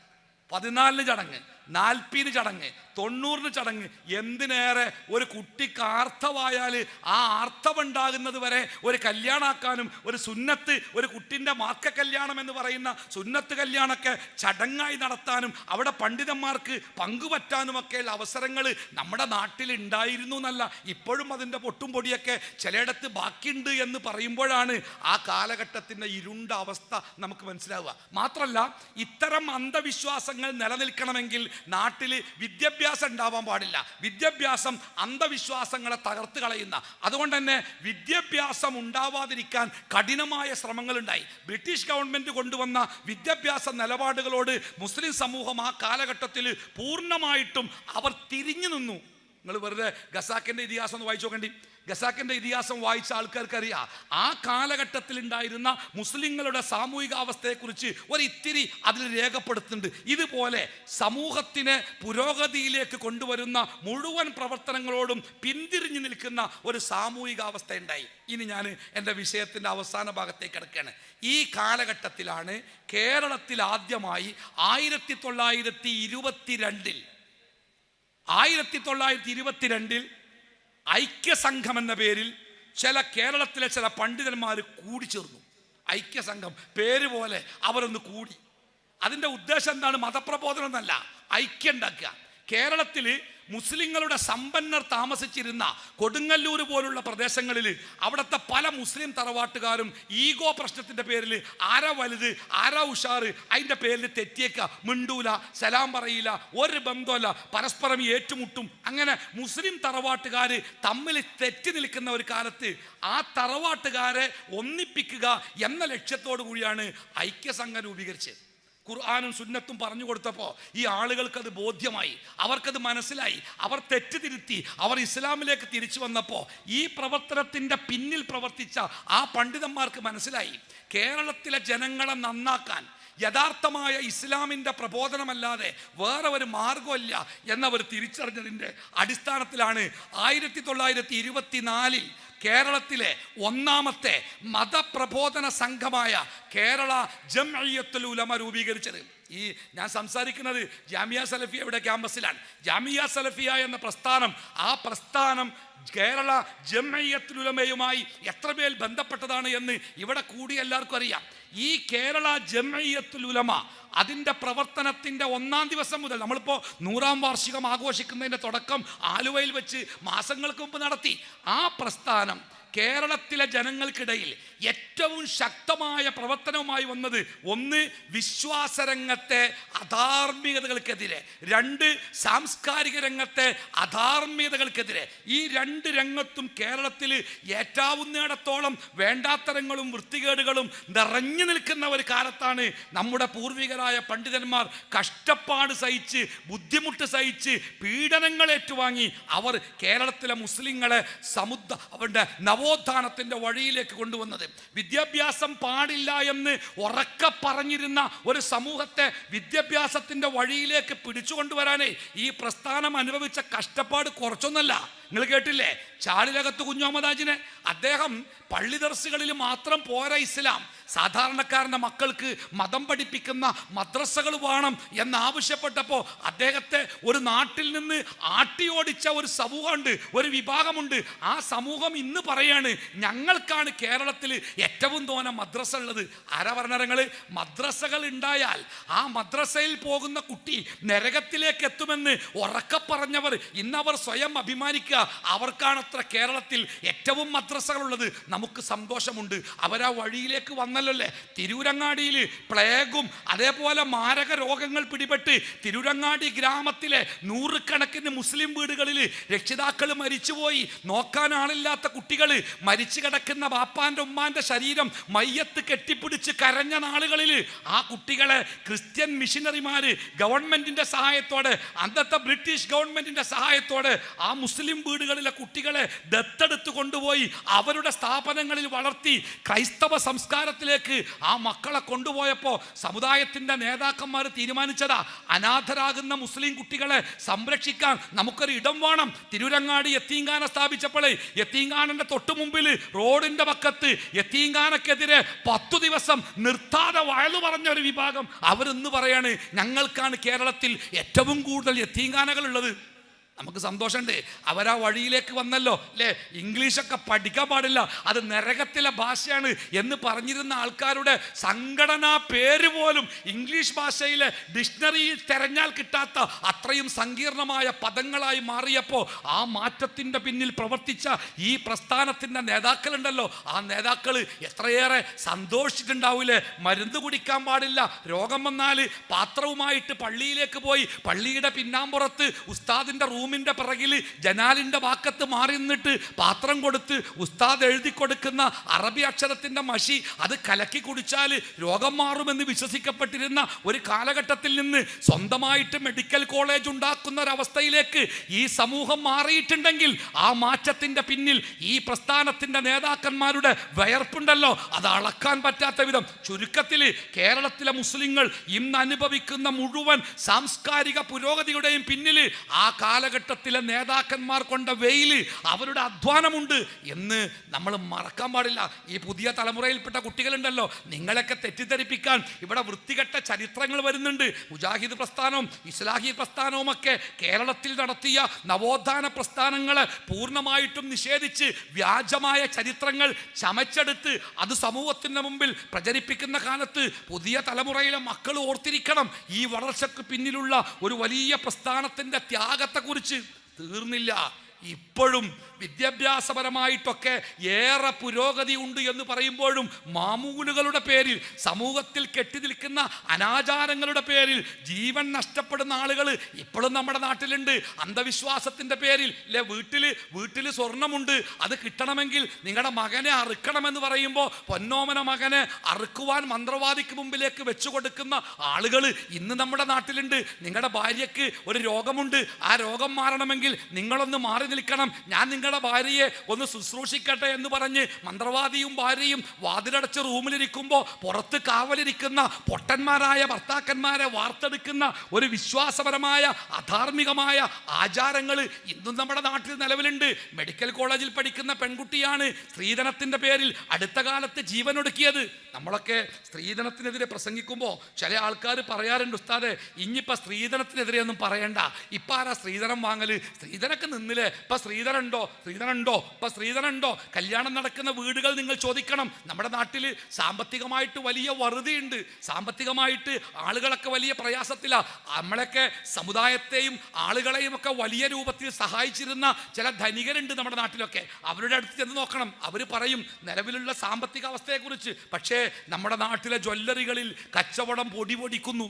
14 ചടങ്ങ്, 40 ചടങ്ങ്, 90 ചടങ്ങ്. എന്തിനേറെ ഒരു കുട്ടിക്ക് ആർത്തവായാൽ ആ ആർത്തവുണ്ടാകുന്നത് വരെ ഒരു കല്യാണാക്കാനും ഒരു സുന്നത്ത്, ഒരു കുട്ടിൻ്റെ മാക്ക കല്യാണം എന്ന് പറയുന്ന സുന്നത്ത് കല്യാണമൊക്കെ ചടങ്ങായി നടത്താനും അവിടെ പണ്ഡിതന്മാർക്ക് പങ്കുപറ്റാനുമൊക്കെയുള്ള അവസരങ്ങൾ നമ്മുടെ നാട്ടിൽ ഉണ്ടായിരുന്നു എന്നല്ല, ഇപ്പോഴും അതിൻ്റെ പൊട്ടും പൊടിയൊക്കെ ചിലയിടത്ത് ബാക്കിയുണ്ട് എന്ന് പറയുമ്പോഴാണ് ആ കാലഘട്ടത്തിൻ്റെ ഇരുണ്ട അവസ്ഥ നമുക്ക് മനസ്സിലാവുക. മാത്രമല്ല, ഇത്തരം അന്ധവിശ്വാസങ്ങൾ നിലനിൽക്കണമെങ്കിൽ നാട്ടിൽ വിദ്യാഭ്യാസം ഉണ്ടാവാൻ പാടില്ല. വിദ്യാഭ്യാസം അന്ധവിശ്വാസങ്ങളെ തകർത്ത് കളയുന്ന, അതുകൊണ്ട് തന്നെ വിദ്യാഭ്യാസം ഉണ്ടാവാതിരിക്കാൻ കഠിനമായ ശ്രമങ്ങളുണ്ടായി. ബ്രിട്ടീഷ് ഗവൺമെൻറ് കൊണ്ടുവന്ന വിദ്യാഭ്യാസ നിലപാടുകളോട് മുസ്ലിം സമൂഹം ആ കാലഘട്ടത്തിൽ പൂർണ്ണമായിട്ടും അവർ തിരിഞ്ഞു നിന്നു. നിങ്ങൾ വെറുതെ ഖസാക്കിൻ്റെ ഇതിഹാസം ഒന്ന് വായിച്ചു നോക്കേണ്ടി. ഖസാക്കിൻ്റെ ഇതിഹാസം വായിച്ച ആൾക്കാർക്കറിയാം ആ കാലഘട്ടത്തിൽ ഉണ്ടായിരുന്ന മുസ്ലിങ്ങളുടെ സാമൂഹിക അവസ്ഥയെക്കുറിച്ച് ഒരിത്തിരി അതിൽ രേഖപ്പെടുത്തുന്നുണ്ട്. ഇതുപോലെ സമൂഹത്തിനെ പുരോഗതിയിലേക്ക് കൊണ്ടുവരുന്ന മുഴുവൻ പ്രവർത്തനങ്ങളോടും പിന്തിരിഞ്ഞു നിൽക്കുന്ന ഒരു സാമൂഹിക അവസ്ഥ ഉണ്ടായി. ഇനി ഞാൻ എൻ്റെ വിഷയത്തിൻ്റെ അവസാന ഭാഗത്തേക്ക് കിടക്കുകയാണ്. ഈ കാലഘട്ടത്തിലാണ് കേരളത്തിൽ ആദ്യമായി 1922 ഐക്യസംഘം എന്ന പേരിൽ കേരളത്തിലെ ചില പണ്ഡിതന്മാർ കൂടിച്ചേർന്നു. ഐക്യസംഘം പേര് പോലെ അവരൊന്ന് കൂടി. അതിൻ്റെ ഉദ്ദേശം എന്താണ്? മതപ്രബോധനം എന്നല്ല, ഐക്യം ഉണ്ടാക്കുക. കേരളത്തിൽ മുസ്ലിങ്ങളുടെ സമ്പന്നർ താമസിച്ചിരുന്ന കൊടുങ്ങല്ലൂർ പോലുള്ള പ്രദേശങ്ങളിൽ അവിടുത്തെ പല മുസ്ലിം തറവാട്ടുകാരും ഈഗോ പ്രശ്നത്തിൻ്റെ പേരിൽ ആരാ വലുത് ആരാ ഉഷാറ് അതിൻ്റെ പേരിൽ തെറ്റിയേക്കുക, മിണ്ടൂല, സലാം പറയില്ല, ഒരു ബന്ധമല്ല, പരസ്പരം ഏറ്റുമുട്ടും. അങ്ങനെ മുസ്ലിം തറവാട്ടുകാർ തമ്മിൽ തെറ്റി നിൽക്കുന്ന ഒരു കാലത്ത് ആ തറവാട്ടുകാരെ ഒന്നിപ്പിക്കുക എന്ന ലക്ഷ്യത്തോടു കൂടിയാണ് ഐക്യസംഘം രൂപീകരിച്ചത്. ഖുർആനും സുന്നത്തും പറഞ്ഞു കൊടുത്തപ്പോൾ ഈ ആളുകൾക്കത് ബോധ്യമായി, അവർക്കത് മനസ്സിലായി, അവർ തെറ്റുതിരുത്തി, അവർ ഇസ്ലാമിലേക്ക് തിരിച്ചു വന്നപ്പോൾ ഈ പ്രവർത്തനത്തിൻ്റെ പിന്നിൽ പ്രവർത്തിച്ച ആ പണ്ഡിതന്മാർക്ക് മനസ്സിലായി കേരളത്തിലെ ജനങ്ങളെ നന്നാക്കാൻ യഥാർത്ഥമായ ഇസ്ലാമിൻ്റെ പ്രബോധനമല്ലാതെ വേറെ ഒരു മാർഗമില്ല എന്നവർ തിരിച്ചറിഞ്ഞതിൻ്റെ അടിസ്ഥാനത്തിലാണ് 1924 കേരളത്തിലെ ഒന്നാമത്തെ മതപ്രബോധന സംഘമായ കേരള ജംഇയ്യത്തുൽ ഉലമ രൂപീകരിച്ചത്. ഈ ഞാൻ സംസാരിക്കുന്നത് ജാമിയ സലഫിയയുടെ ക്യാമ്പസിലാണ്. ജാമിയ സലഫിയ എന്ന പ്രസ്ഥാനം, ആ പ്രസ്ഥാനം കേരള ജംഇയ്യത്തുൽ ഉലമയുമായി എത്രമേൽ ബന്ധപ്പെട്ടതാണ് എന്ന് ഇവിടെ കൂടി എല്ലാവർക്കും അറിയാം. ഈ കേരള ജംഇയ്യത്തുൽ ഉലമ അതിൻ്റെ പ്രവർത്തനത്തിൻ്റെ 1-ാം ദിവസം മുതൽ, നമ്മളിപ്പോൾ 100-ാം വാർഷികം ആഘോഷിക്കുന്നതിൻ്റെ തുടക്കം ആലുവയിൽ വെച്ച് മാസങ്ങൾക്ക് മുമ്പ് നടത്തി. ആ പ്രസ്ഥാനം കേരളത്തിലെ ജനങ്ങൾക്കിടയിൽ ഏറ്റവും ശക്തമായ പ്രവർത്തനവുമായി വന്നത്, ഒന്ന് വിശ്വാസരംഗത്തെ അധാർമികതകൾക്കെതിരെ, 2 സാംസ്കാരിക രംഗത്തെ അധാർമികതകൾക്കെതിരെ. ഈ 2 രംഗത്തും കേരളത്തിൽ ഏറ്റാവുന്നിടത്തോളം വേണ്ടാത്തരങ്ങളും വൃത്തികേടുകളും നിറഞ്ഞു നിൽക്കുന്ന ഒരു കാലത്താണ് നമ്മുടെ പൂർവികരായ പണ്ഡിതന്മാർ കഷ്ടപ്പാട് സഹിച്ച്, ബുദ്ധിമുട്ട് സഹിച്ച്, പീഡനങ്ങൾ ഏറ്റുവാങ്ങി അവർ കേരളത്തിലെ മുസ്ലിങ്ങളെ അവരുടെ നവോത്ഥാനത്തിൻ്റെ വഴിയിലേക്ക് കൊണ്ടുവന്നത്. വിദ്യാഭ്യാസം പാടില്ല എന്ന് ഉറക്കെ പറഞ്ഞിരുന്ന ഒരു സമൂഹത്തെ വിദ്യാഭ്യാസത്തിൻ്റെ വഴിയിലേക്ക് പിടിച്ചുകൊണ്ടുവരാനേ ഈ പ്രസ്ഥാനം അനുഭവിച്ച കഷ്ടപ്പാട് കുറച്ചൊന്നല്ല. നിങ്ങൾ കേട്ടില്ലേ ചാലിലകത്ത് കുഞ്ഞോമദാജിനെ? അദ്ദേഹം പള്ളി ദർസുകളിൽ മാത്രം പോരാ ഇസ്ലാം, സാധാരണക്കാരൻ്റെ മക്കൾക്ക് മതം പഠിപ്പിക്കുന്ന മദ്രസകൾ വേണം എന്നാവശ്യപ്പെട്ടപ്പോൾ അദ്ദേഹത്തെ ഒരു നാട്ടിൽ നിന്ന് ആട്ടിയോടിച്ച ഒരു സമൂഹമുണ്ട്, ഒരു വിഭാഗമുണ്ട്. ആ സമൂഹം ഇന്ന് പറയാണ്, ഞങ്ങൾക്കാണ് കേരളത്തിൽ ഏറ്റവും തോനെ മദ്രസ ഉള്ളത്. ആരാ പറഞ്ഞങ്ങൾ? മദ്രസകൾ ഉണ്ടായാൽ ആ മദ്രസയിൽ പോകുന്ന കുട്ടി നരകത്തിലേക്ക് എത്തുമെന്ന് ഉറക്കെ പറഞ്ഞവർ ഇന്നവർ സ്വയം അഭിമാനിക്കുക. അവർക്കാണത്ര കേരളത്തിൽ ഏറ്റവും മദ്രസകളുള്ളത്. നമുക്ക് സന്തോഷമുണ്ട്, അവരാ വഴിയിലേക്ക് വന്നല്ലേ. തിരൂരങ്ങാടിയിൽ പ്ലേഗും അതേപോലെ മാരക രോഗങ്ങൾ പിടിപെട്ട് തിരൂരങ്ങാടി ഗ്രാമത്തിലെ 100 കണക്കിന് മുസ്ലിം വീടുകളിൽ രക്ഷിതാക്കൾ മരിച്ചുപോയി. നോക്കാൻ ആളില്ലാത്ത കുട്ടികൾ, മരിച്ചു കിടക്കുന്ന ബാപ്പാൻ്റെ ഉമ്മാൻ്റെ ശരീരം മയ്യത്ത് കെട്ടിപ്പിടിച്ച് കരഞ്ഞ നാളുകളിൽ ആ കുട്ടികളെ ക്രിസ്ത്യൻ മിഷനറിമാർ ഗവൺമെന്റിന്റെ സഹായത്തോടെ, അന്നത്തെ ബ്രിട്ടീഷ് ഗവൺമെന്റിന്റെ സഹായത്തോടെ ആ മുസ്ലിം വീടുകളിലെ കുട്ടികളെ ദത്തെടുത്ത് കൊണ്ടുപോയി അവരുടെ സ്ഥാപനങ്ങളിൽ വളർത്തി ക്രൈസ്തവ സംസ്കാരത്തിലേക്ക് ആ മക്കളെ കൊണ്ടുപോയപ്പോൾ സമുദായത്തിൻ്റെ നേതാക്കന്മാർ തീരുമാനിച്ചതാ, അനാഥരാകുന്ന മുസ്ലിം കുട്ടികളെ സംരക്ഷിക്കാൻ നമുക്കൊരു ഇടം വേണം. തിരൂരങ്ങാടി യത്തീംഖാന സ്ഥാപിച്ചപ്പോഴേ യത്തീംഖാനന്റെ തൊട്ടു മുമ്പിൽ റോഡിന്റെ പക്കത്ത് യത്തീംഖാനക്കെതിരെ 10 ദിവസം നിർത്താതെ വയലു പറഞ്ഞ ഒരു വിഭാഗം അവരിന്ന് പറയാണ്, ഞങ്ങൾക്കാണ് കേരളത്തിൽ ഏറ്റവും കൂടുതൽ യത്തീംഖാനകൾ ഉള്ളത്. നമുക്ക് സന്തോഷമുണ്ട്, അവരാ വഴിയിലേക്ക് വന്നല്ലോ അല്ലേ. ഇംഗ്ലീഷൊക്കെ പഠിക്കാൻ പാടില്ല, അത് നരകത്തിലെ ഭാഷയാണ് എന്ന് പറഞ്ഞിരുന്ന ആൾക്കാരുടെ സംഘടനാ പേര് പോലും ഇംഗ്ലീഷ് ഭാഷയിലെ ഡിക്ഷണറിയിൽ തെരഞ്ഞാൽ കിട്ടാത്ത അത്രയും സങ്കീർണമായ പദങ്ങളായി മാറിയപ്പോൾ ആ മാറ്റത്തിൻ്റെ പിന്നിൽ പ്രവർത്തിച്ച ഈ പ്രസ്ഥാനത്തിൻ്റെ നേതാക്കളുണ്ടല്ലോ, ആ നേതാക്കൾ എത്രയേറെ സന്തോഷിച്ചിട്ടുണ്ടാവില്ലേ. മരുന്ന് കുടിക്കാൻ പാടില്ല, രോഗം വന്നാൽ പാത്രവുമായിട്ട് പള്ളിയിലേക്ക് പോയി പള്ളിയുടെ പിന്നാമ്പുറത്ത് ഉസ്താദിൻ്റെ റൂമിൻ്റെ പിറകിൽ ജനാലിൻ്റെ വാക്കത്ത് മാറി നിന്നിട്ട് പാത്രം കൊടുത്ത് ഉസ്താദ് എഴുതി കൊടുക്കുന്ന അറബി അക്ഷരത്തിൻ്റെ മഷി അത് കലക്കി കുടിച്ചാൽ രോഗം മാറുമെന്ന് വിശ്വസിക്കപ്പെട്ടിരുന്ന ഒരു കാലഘട്ടത്തിൽ നിന്ന് സ്വന്തമായിട്ട് മെഡിക്കൽ കോളേജ് ഉണ്ടാക്കുന്ന ഒരവസ്ഥയിലേക്ക് ഈ സമൂഹം മാറിയിട്ടുണ്ടെങ്കിൽ ആ മാറ്റത്തിൻ്റെ പിന്നിൽ ഈ പ്രസ്ഥാനത്തിൻ്റെ നേതാക്കന്മാരുടെ വയർപ്പുണ്ടല്ലോ, അത് അളക്കാൻ പറ്റാത്ത വിധം. ചുരുക്കത്തിൽ കേരളത്തിലെ മുസ്ലിങ്ങൾ ഇന്ന് അനുഭവിക്കുന്ന മുഴുവൻ സാംസ്കാരിക പുരോഗതിയുടെയും പിന്നിൽ ആ കാലഘട്ടത്തിലെ നേതാക്കന്മാർ കൊണ്ട വെയിൽ, അവരുടെ അധ്വാനമുണ്ട് എന്ന് നമ്മൾ മറക്കാൻ പാടില്ല. ഈ പുതിയ തലമുറയിൽപ്പെട്ട കുട്ടികളുണ്ടല്ലോ, നിങ്ങളൊക്കെ തെറ്റിദ്ധരിപ്പിക്കാൻ ഇവിടെ വൃത്തികെട്ട ചരിത്രങ്ങൾ വരുന്നുണ്ട്. മുജാഹിദ് പ്രസ്ഥാനവും ഇസ്ലാഹി പ്രസ്ഥാനവും ഒക്കെ കേരളത്തിൽ നടത്തിയ നവോത്ഥാന പ്രസ്ഥാനങ്ങളെ പൂർണ്ണമായിട്ടും നിഷേധിച്ച് വ്യാജമായ ചരിത്രങ്ങൾ ചമച്ചെടുത്ത് അത് സമൂഹത്തിൻ്റെ മുമ്പിൽ പ്രചരിപ്പിക്കുന്ന കാലത്ത് പുതിയ തലമുറയിലെ മക്കൾ ഓർത്തിരിക്കണം, ഈ വളർച്ചയ്ക്ക് പിന്നിലുള്ള ഒരു വലിയ പ്രസ്ഥാനത്തിൻ്റെ ത്യാഗത്തെക്കുറിച്ച്. തീർന്നില്ല, ഇപ്പോഴും വിദ്യാഭ്യാസപരമായിട്ടൊക്കെ ഏറെ പുരോഗതി ഉണ്ട് എന്ന് പറയുമ്പോഴും മാമൂലുകളുടെ പേരിൽ, സമൂഹത്തിൽ കെട്ടിനിൽക്കുന്ന അനാചാരങ്ങളുടെ പേരിൽ ജീവൻ നഷ്ടപ്പെടുന്ന ആളുകൾ ഇപ്പോഴും നമ്മുടെ നാട്ടിലുണ്ട്. അന്ധവിശ്വാസത്തിൻ്റെ പേരിൽ അല്ലെ, വീട്ടിൽ സ്വർണമുണ്ട്, അത് കിട്ടണമെങ്കിൽ നിങ്ങളുടെ മകനെ അറുക്കണമെന്ന് പറയുമ്പോൾ പൊന്നോമന മകനെ അറുക്കുവാൻ മന്ത്രവാദിക്ക് മുമ്പിലേക്ക് വെച്ചു കൊടുക്കുന്ന ആളുകൾ ഇന്ന് നമ്മുടെ നാട്ടിലുണ്ട്. നിങ്ങളുടെ ഭാര്യയ്ക്ക് ഒരു രോഗമുണ്ട്, ആ രോഗം മാറണമെങ്കിൽ നിങ്ങളൊന്ന് മാറി നിൽക്കണം, ഞാൻ നിങ്ങളുടെ ഭാര്യയെ ഒന്ന് ശുശ്രൂഷിക്കട്ടെ എന്ന് പറഞ്ഞ് മന്ത്രവാദിയും ഭാര്യയും വാതിലടച്ച് റൂമിലിരിക്കുമ്പോൾ പുറത്ത് കാവലിരിക്കുന്ന പൊട്ടന്മാരായ ഭർത്താക്കന്മാരെ വാർത്തെടുക്കുന്ന ഒരു വിശ്വാസപരമായ അധാർമികമായ ആചാരങ്ങൾ ഇന്നും നമ്മുടെ നാട്ടിൽ നിലവിലുണ്ട്. മെഡിക്കൽ കോളേജിൽ പഠിക്കുന്ന പെൺകുട്ടിയാണ് സ്ത്രീധനത്തിൻ്റെ പേരിൽ അടുത്ത കാലത്ത് ജീവനൊടുക്കിയത്. നമ്മളൊക്കെ സ്ത്രീധനത്തിനെതിരെ പ്രസംഗിക്കുമ്പോൾ ചില ആൾക്കാർ പറയാറുണ്ട്, ഉസ്താദേ ഇനിയിപ്പോൾ സ്ത്രീധനത്തിനെതിരെ ഒന്നും പറയണ്ട, ഇപ്പം ആരാ സ്ത്രീധനം വാങ്ങൽ, സ്ത്രീധനമൊക്കെ നിന്നില്ലേ, ഇപ്പൊ സ്ത്രീധനുണ്ടോ? കല്യാണം നടക്കുന്ന വീടുകൾ നിങ്ങൾ ചോദിക്കണം. നമ്മുടെ നാട്ടിൽ സാമ്പത്തികമായിട്ട് വലിയ വറുതിയുണ്ട്, സാമ്പത്തികമായിട്ട് ആളുകളൊക്കെ വലിയ പ്രയാസത്തിലാണ്. നമ്മളൊക്കെ സമുദായത്തെയും ആളുകളെയും ഒക്കെ വലിയ രൂപത്തിൽ സഹായിച്ചിരുന്ന ചില ധനികരുണ്ട് നമ്മുടെ നാട്ടിലൊക്കെ. അവരുടെ അടുത്ത് ചെന്ന് നോക്കണം, അവർ പറയും നിലവിലുള്ള സാമ്പത്തിക അവസ്ഥയെക്കുറിച്ച്. പക്ഷേ നമ്മുടെ നാട്ടിലെ ജ്വല്ലറികളിൽ കച്ചവടം പൊടിപൊടിക്കുന്നു.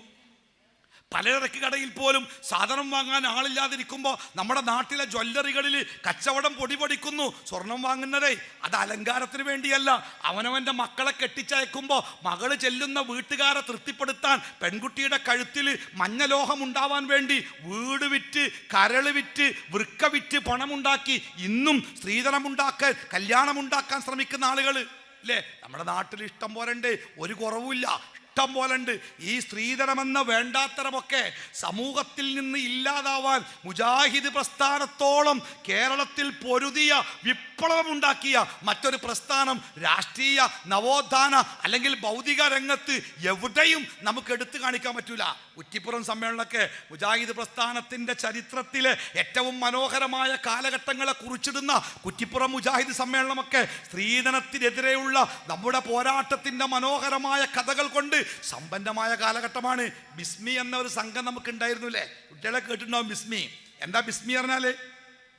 പലചരക്ക് കടയിൽ പോലും സാധനം വാങ്ങാൻ ആളില്ലാതിരിക്കുമ്പോൾ നമ്മുടെ നാട്ടിലെ ജ്വല്ലറികളിൽ കച്ചവടം പൊടിപൊടിക്കുന്നു. സ്വർണം വാങ്ങുന്നതേ അത് അലങ്കാരത്തിന് വേണ്ടിയല്ല, അവനവൻ്റെ മക്കളെ കെട്ടിച്ചയക്കുമ്പോൾ മകള് ചെല്ലുന്ന വീട്ടുകാരെ തൃപ്തിപ്പെടുത്താൻ പെൺകുട്ടിയുടെ കഴുത്തിൽ മഞ്ഞലോഹം ഉണ്ടാവാൻ വേണ്ടി വീട് വിറ്റ്, കരള് വിറ്റ്, വൃക്ക വിറ്റ് പണമുണ്ടാക്കി ഇന്നും സ്ത്രീധനമുണ്ടാക്കാൻ, കല്യാണമുണ്ടാക്കാൻ ശ്രമിക്കുന്ന ആളുകൾ അല്ലേ നമ്മുടെ നാട്ടിൽ ഇഷ്ടം പോലെ ഉണ്ട്. ഒരു കുറവുമില്ല, ഇഷ്ടം പോലെ ഉണ്ട്. ഈ സ്ത്രീധനമെന്ന വേണ്ടാത്തരമൊക്കെ സമൂഹത്തിൽ നിന്ന് ഇല്ലാതാവാൻ മുജാഹിദ് പ്രസ്ഥാനത്തോളം കേരളത്തിൽ പൊരുതിയ വിപ്ലവമുണ്ടാക്കിയ മറ്റൊരു പ്രസ്ഥാനം രാഷ്ട്രീയ നവോത്ഥാന അല്ലെങ്കിൽ ഭൗതിക രംഗത്ത് എവിടെയും നമുക്ക് എടുത്തു കാണിക്കാൻ പറ്റൂല. കുറ്റിപ്പുറം സമ്മേളനമൊക്കെ മുജാഹിദ് പ്രസ്ഥാനത്തിൻ്റെ ചരിത്രത്തിലെ ഏറ്റവും മനോഹരമായ കാലഘട്ടങ്ങളെ കുറിച്ചിടുന്ന കുറ്റിപ്പുറം മുജാഹിദ് സമ്മേളനമൊക്കെ സ്ത്രീധനത്തിനെതിരെയുള്ള നമ്മുടെ പോരാട്ടത്തിൻ്റെ മനോഹരമായ കഥകൾ കൊണ്ട് സമ്പന്നമായ കാലഘട്ടമാണ്. ബിസ്മി എന്ന ഒരു സംഘം നമുക്ക് ഉണ്ടായിരുന്നു അല്ലേ? കുട്ടികളെ കേട്ടിട്ടുണ്ടാവും ബിസ്മി. എന്താ ബിസ്മി പറഞ്ഞാൽ?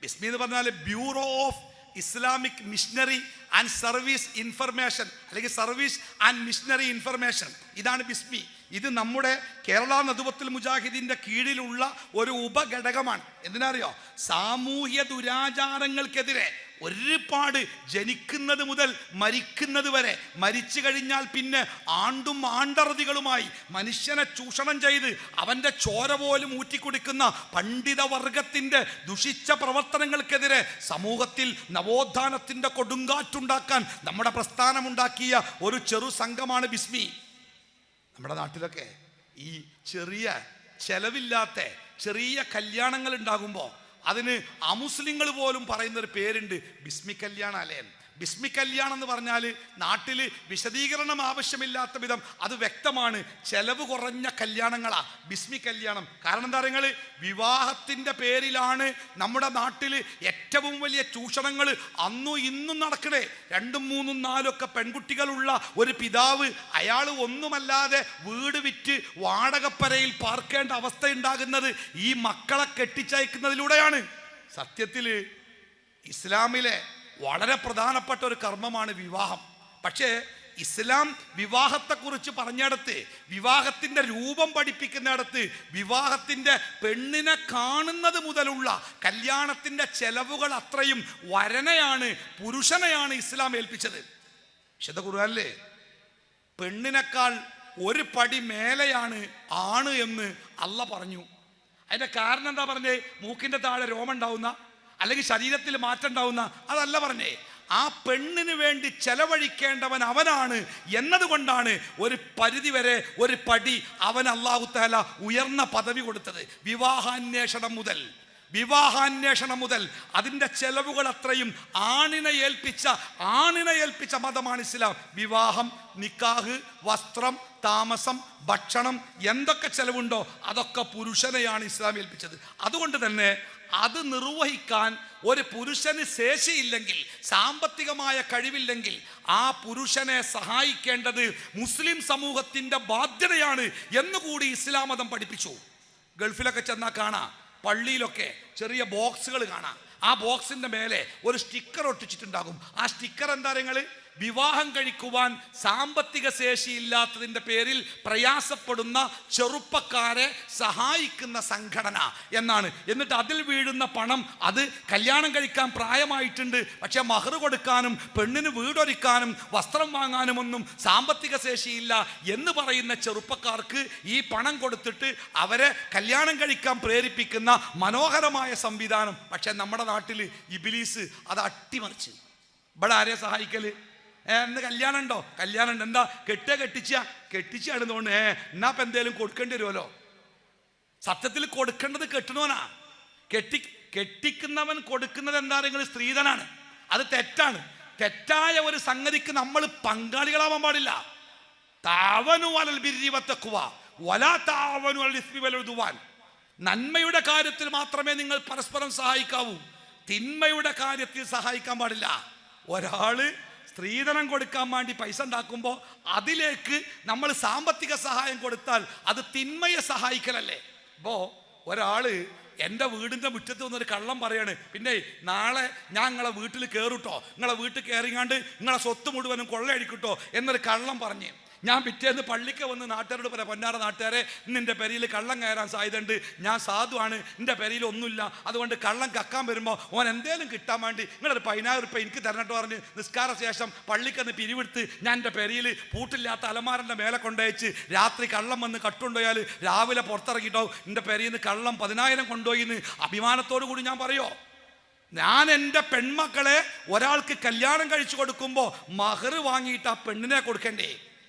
ബിസ്മി എന്ന് പറഞ്ഞാൽ bureau of Islamic missionary and service information, അല്ലെങ്കിൽ സർവീസ് ആൻഡ് മിഷനറി ഇൻഫർമേഷൻ. ഇതാണ് ബിസ്മി. ഇത് നമ്മുടെ കേരള നദുവത്തുൽ മുജാഹിദിൻ്റെ കീഴിലുള്ള ഒരു ഉപഘടകമാണ്. എന്തിനറിയോ? സാമൂഹ്യ ദുരാചാരങ്ങൾക്കെതിരെ ഒരുപാട് ജനിക്കുന്നത് മുതൽ മരിക്കുന്നത് വരെ, മരിച്ചു കഴിഞ്ഞാൽ പിന്നെ ആണ്ടും ആണ്ടറുതികളുമായി മനുഷ്യനെ ചൂഷണം ചെയ്ത് അവൻ്റെ ചോര പോലും ഊറ്റിക്കുടിക്കുന്ന പണ്ഡിതവർഗത്തിൻ്റെ ദുഷിച്ച പ്രവർത്തനങ്ങൾക്കെതിരെ സമൂഹത്തിൽ നവോത്ഥാനത്തിൻ്റെ കൊടുങ്കാറ്റുണ്ടാക്കാൻ നമ്മുടെ പ്രസ്ഥാനമുണ്ടാക്കിയ ഒരു ചെറു സംഘമാണ് ബിസ്മി. നമ്മുടെ നാട്ടിലൊക്കെ ഈ ചെറിയ ചെലവില്ലാത്ത ചെറിയ കല്യാണങ്ങൾ ഉണ്ടാകുമ്പോൾ അതിന് അമുസ്ലിങ്ങൾ പോലും പറയുന്നൊരു പേരുണ്ട്, ബിസ്മി കല്യാണം അല്ലേ? ബിസ്മി കല്യാണം എന്ന് പറഞ്ഞാൽ നാട്ടിൽ വിശദീകരണം ആവശ്യമില്ലാത്ത വിധം അത് വ്യക്തമാണ്. ചെലവ് കുറഞ്ഞ കല്യാണങ്ങളാ ബിസ്മി കല്യാണം. കാരണം എന്താ പറയുക, വിവാഹത്തിൻ്റെ പേരിലാണ് നമ്മുടെ നാട്ടിൽ ഏറ്റവും വലിയ ചൂഷണങ്ങൾ അന്നും ഇന്നും നടക്കണേ. 2, 3, 4 ഒക്കെ പെൺകുട്ടികളുള്ള ഒരു പിതാവ് അയാൾ ഒന്നുമല്ലാതെ വീട് വിറ്റ് വാടകപ്പരയിൽ പാർക്കേണ്ട അവസ്ഥ ഉണ്ടാകുന്നത് ഈ മക്കളെ കെട്ടിച്ചയക്കുന്നതിലൂടെയാണ്. സത്യത്തിൽ ഇസ്ലാമിലെ വളരെ പ്രധാനപ്പെട്ട ഒരു കർമ്മമാണ് വിവാഹം. പക്ഷേ ഇസ്ലാം വിവാഹത്തെക്കുറിച്ച് പറഞ്ഞിടത്ത്, വിവാഹത്തിൻ്റെ രൂപം പഠിപ്പിക്കുന്നിടത്ത്, വിവാഹത്തിൻ്റെ പെണ്ണിനെ കാണുന്നത് മുതലുള്ള കല്യാണത്തിൻ്റെ ചെലവുകൾ അത്രയും വരനെയാണ്, പുരുഷനെയാണ് ഇസ്ലാം ഏൽപ്പിച്ചത്. വിശുദ്ധ ഖുർആനിലെ പെണ്ണിനേക്കാൾ ഒരു പടി മേലെയാണ് ആണ് എന്ന് അള്ളാഹ് പറഞ്ഞു. അതിൻ്റെ കാരണം എന്താ പറഞ്ഞേ? മൂക്കിൻ്റെ താഴെ രോമം ഉണ്ടാവുന്ന അല്ലെങ്കിൽ ശരീരത്തിൽ മാറ്റം ഉണ്ടാവുന്ന അതല്ല പറഞ്ഞേ. ആ പെണ്ണിന് വേണ്ടി ചെലവഴിക്കേണ്ടവൻ അവനാണ് എന്നതുകൊണ്ടാണ് ഒരു പരിധിവരെ ഒരു പടി അവൻ അല്ലാഹു തആല ഉയർന്ന പദവി കൊടുത്തത്. വിവാഹാന്വേഷണം മുതൽ അതിൻ്റെ ചെലവുകൾ അത്രയും ആണിനെ ഏൽപ്പിച്ച മതമാണ് ഇസ്ലാം. വിവാഹം, നിക്കാഹ്, വസ്ത്രം, താമസം, ഭക്ഷണം, എന്തൊക്കെ ചെലവുണ്ടോ അതൊക്കെ പുരുഷനെയാണ് ഇസ്ലാം ഏൽപ്പിച്ചത്. അതുകൊണ്ട് തന്നെ അത് നിർവഹിക്കാൻ ഒരു പുരുഷന് ശേഷിയില്ലെങ്കിൽ, സാമ്പത്തികമായ കഴിവില്ലെങ്കിൽ, ആ പുരുഷനെ സഹായിക്കേണ്ടത് മുസ്ലിം സമൂഹത്തിൻ്റെ ബാധ്യതയാണ് എന്നുകൂടി ഇസ്ലാം മതം പഠിപ്പിച്ചു. ഗൾഫിലൊക്കെ ചെന്നാൽ കാണാം, പള്ളിയിലൊക്കെ ചെറിയ ബോക്സുകൾ കാണാം. ആ ബോക്സിൻ്റെ മേലെ ഒരു സ്റ്റിക്കർ ഒട്ടിച്ചിട്ടുണ്ടാകും. ആ സ്റ്റിക്കർ എന്താ നിങ്ങൾ? വിവാഹം കഴിക്കുവാൻ സാമ്പത്തിക ശേഷിയില്ലാത്തതിൻ്റെ പേരിൽ പ്രയാസപ്പെടുന്ന ചെറുപ്പക്കാരെ സഹായിക്കുന്ന സംഘടന എന്നാണ്. എന്നിട്ട് അതിൽ വീഴുന്ന പണം അത് കല്യാണം കഴിക്കാൻ പ്രായമായിട്ടുണ്ട്, പക്ഷെ മഹർ കൊടുക്കാനും പെണ്ണിന് വീടൊരുക്കാനും വസ്ത്രം വാങ്ങാനും ഒന്നും സാമ്പത്തിക ശേഷിയില്ല എന്ന് പറയുന്ന ചെറുപ്പക്കാർക്ക് ഈ പണം കൊടുത്തിട്ട് അവരെ കല്യാണം കഴിക്കാൻ പ്രേരിപ്പിക്കുന്ന മനോഹരമായ സംവിധാനം. പക്ഷെ നമ്മുടെ നാട്ടിൽ ഇബ്ലീസ് അത് അട്ടിമറിച്ച്. ഇവിടെ ആരെയെ സഹായിക്കല്? എന്ന് കല്യാണം ഉണ്ടോ? എന്താ കെട്ടിച്ചാണെന്നുകൊണ്ട് എന്നാ ഇപ്പം എന്തേലും കൊടുക്കേണ്ടി വരുമല്ലോ. സത്യത്തിൽ കൊടുക്കേണ്ടത് കെട്ടണോനാ. കെട്ടിക്കുന്നവൻ കൊടുക്കുന്നത് എന്താ? നിങ്ങൾ സ്ത്രീധനാണ്. അത് തെറ്റാണ്. തെറ്റായ ഒരു സംഗതിക്ക് നമ്മൾ പങ്കാളികളാവാൻ പാടില്ല. താവനു അലൽ ബിർരി വത്തഖ്വ വലാ താവനു അലൽ ഇസ്മി വൽ ഉദ്വാൻ. നന്മയുടെ കാര്യത്തിൽ മാത്രമേ നിങ്ങൾ പരസ്പരം സഹായിക്കാവൂ. തിന്മയുടെ കാര്യത്തിൽ സഹായിക്കാൻ പാടില്ല. ഒരാള് സ്ത്രീധനം കൊടുക്കാൻ വേണ്ടി പൈസ ഉണ്ടാക്കുമ്പോൾ അതിലേക്ക് നമ്മൾ സാമ്പത്തിക സഹായം കൊടുത്താൽ അത് തിന്മയെ സഹായിക്കലല്ലേ? ഇപ്പോൾ ഒരാള് എൻ്റെ വീടിൻ്റെ മുറ്റത്ത് വന്നൊരു കള്ളം പറയാണ്, പിന്നെ നാളെ ഞാൻ നിങ്ങളെ വീട്ടിൽ കയറുട്ടോ, നിങ്ങളെ വീട്ടിൽ കയറിങ്ങാണ്ട് നിങ്ങളെ സ്വത്ത് മുഴുവനും കൊള്ളയടിക്കട്ടോ എന്നൊരു കള്ളം പറഞ്ഞ് ഞാൻ പിറ്റേന്ന് പള്ളിക്ക് വന്ന് നാട്ടുകാരോട് പറയാം, പൊന്നാറ നാട്ടുകാരെ, നിൻ്റെ പെരിയിൽ കള്ളം കയറാൻ സാധ്യതയുണ്ട്, ഞാൻ സാധുവാണ്, എൻ്റെ പെരിയിൽ ഒന്നുമില്ല, അതുകൊണ്ട് കള്ളം കക്കാൻ വരുമ്പോൾ ഓൻ എന്തേലും കിട്ടാൻ വേണ്ടി നിങ്ങളൊരു 10,000 രൂപ എനിക്ക് തരണിട്ട് പറഞ്ഞ് നിസ്കാര ശേഷം പള്ളിക്കെന്ന് പിരിവെടുത്ത് ഞാൻ എൻ്റെ പെരിയിൽ പൂട്ടില്ലാത്ത അലമാരൻ്റെ മേലെ കൊണ്ടുവച്ച് രാത്രി കള്ളം വന്ന് കട്ടുകൊണ്ടുപോയാൽ രാവിലെ പുറത്തിറങ്ങിയിട്ടോ എൻ്റെ പെരിയിൽ നിന്ന് കള്ളം 10,000 കൊണ്ടുപോയി എന്ന് അഭിമാനത്തോടു കൂടി ഞാൻ പറയോ? ഞാൻ എൻ്റെ പെൺമക്കളെ ഒരാൾക്ക് കല്യാണം കഴിച്ചു കൊടുക്കുമ്പോൾ മഹർ വാങ്ങിയിട്ട് ആ പെണ്ണിനെ കൊടുക്കണ്ടേ?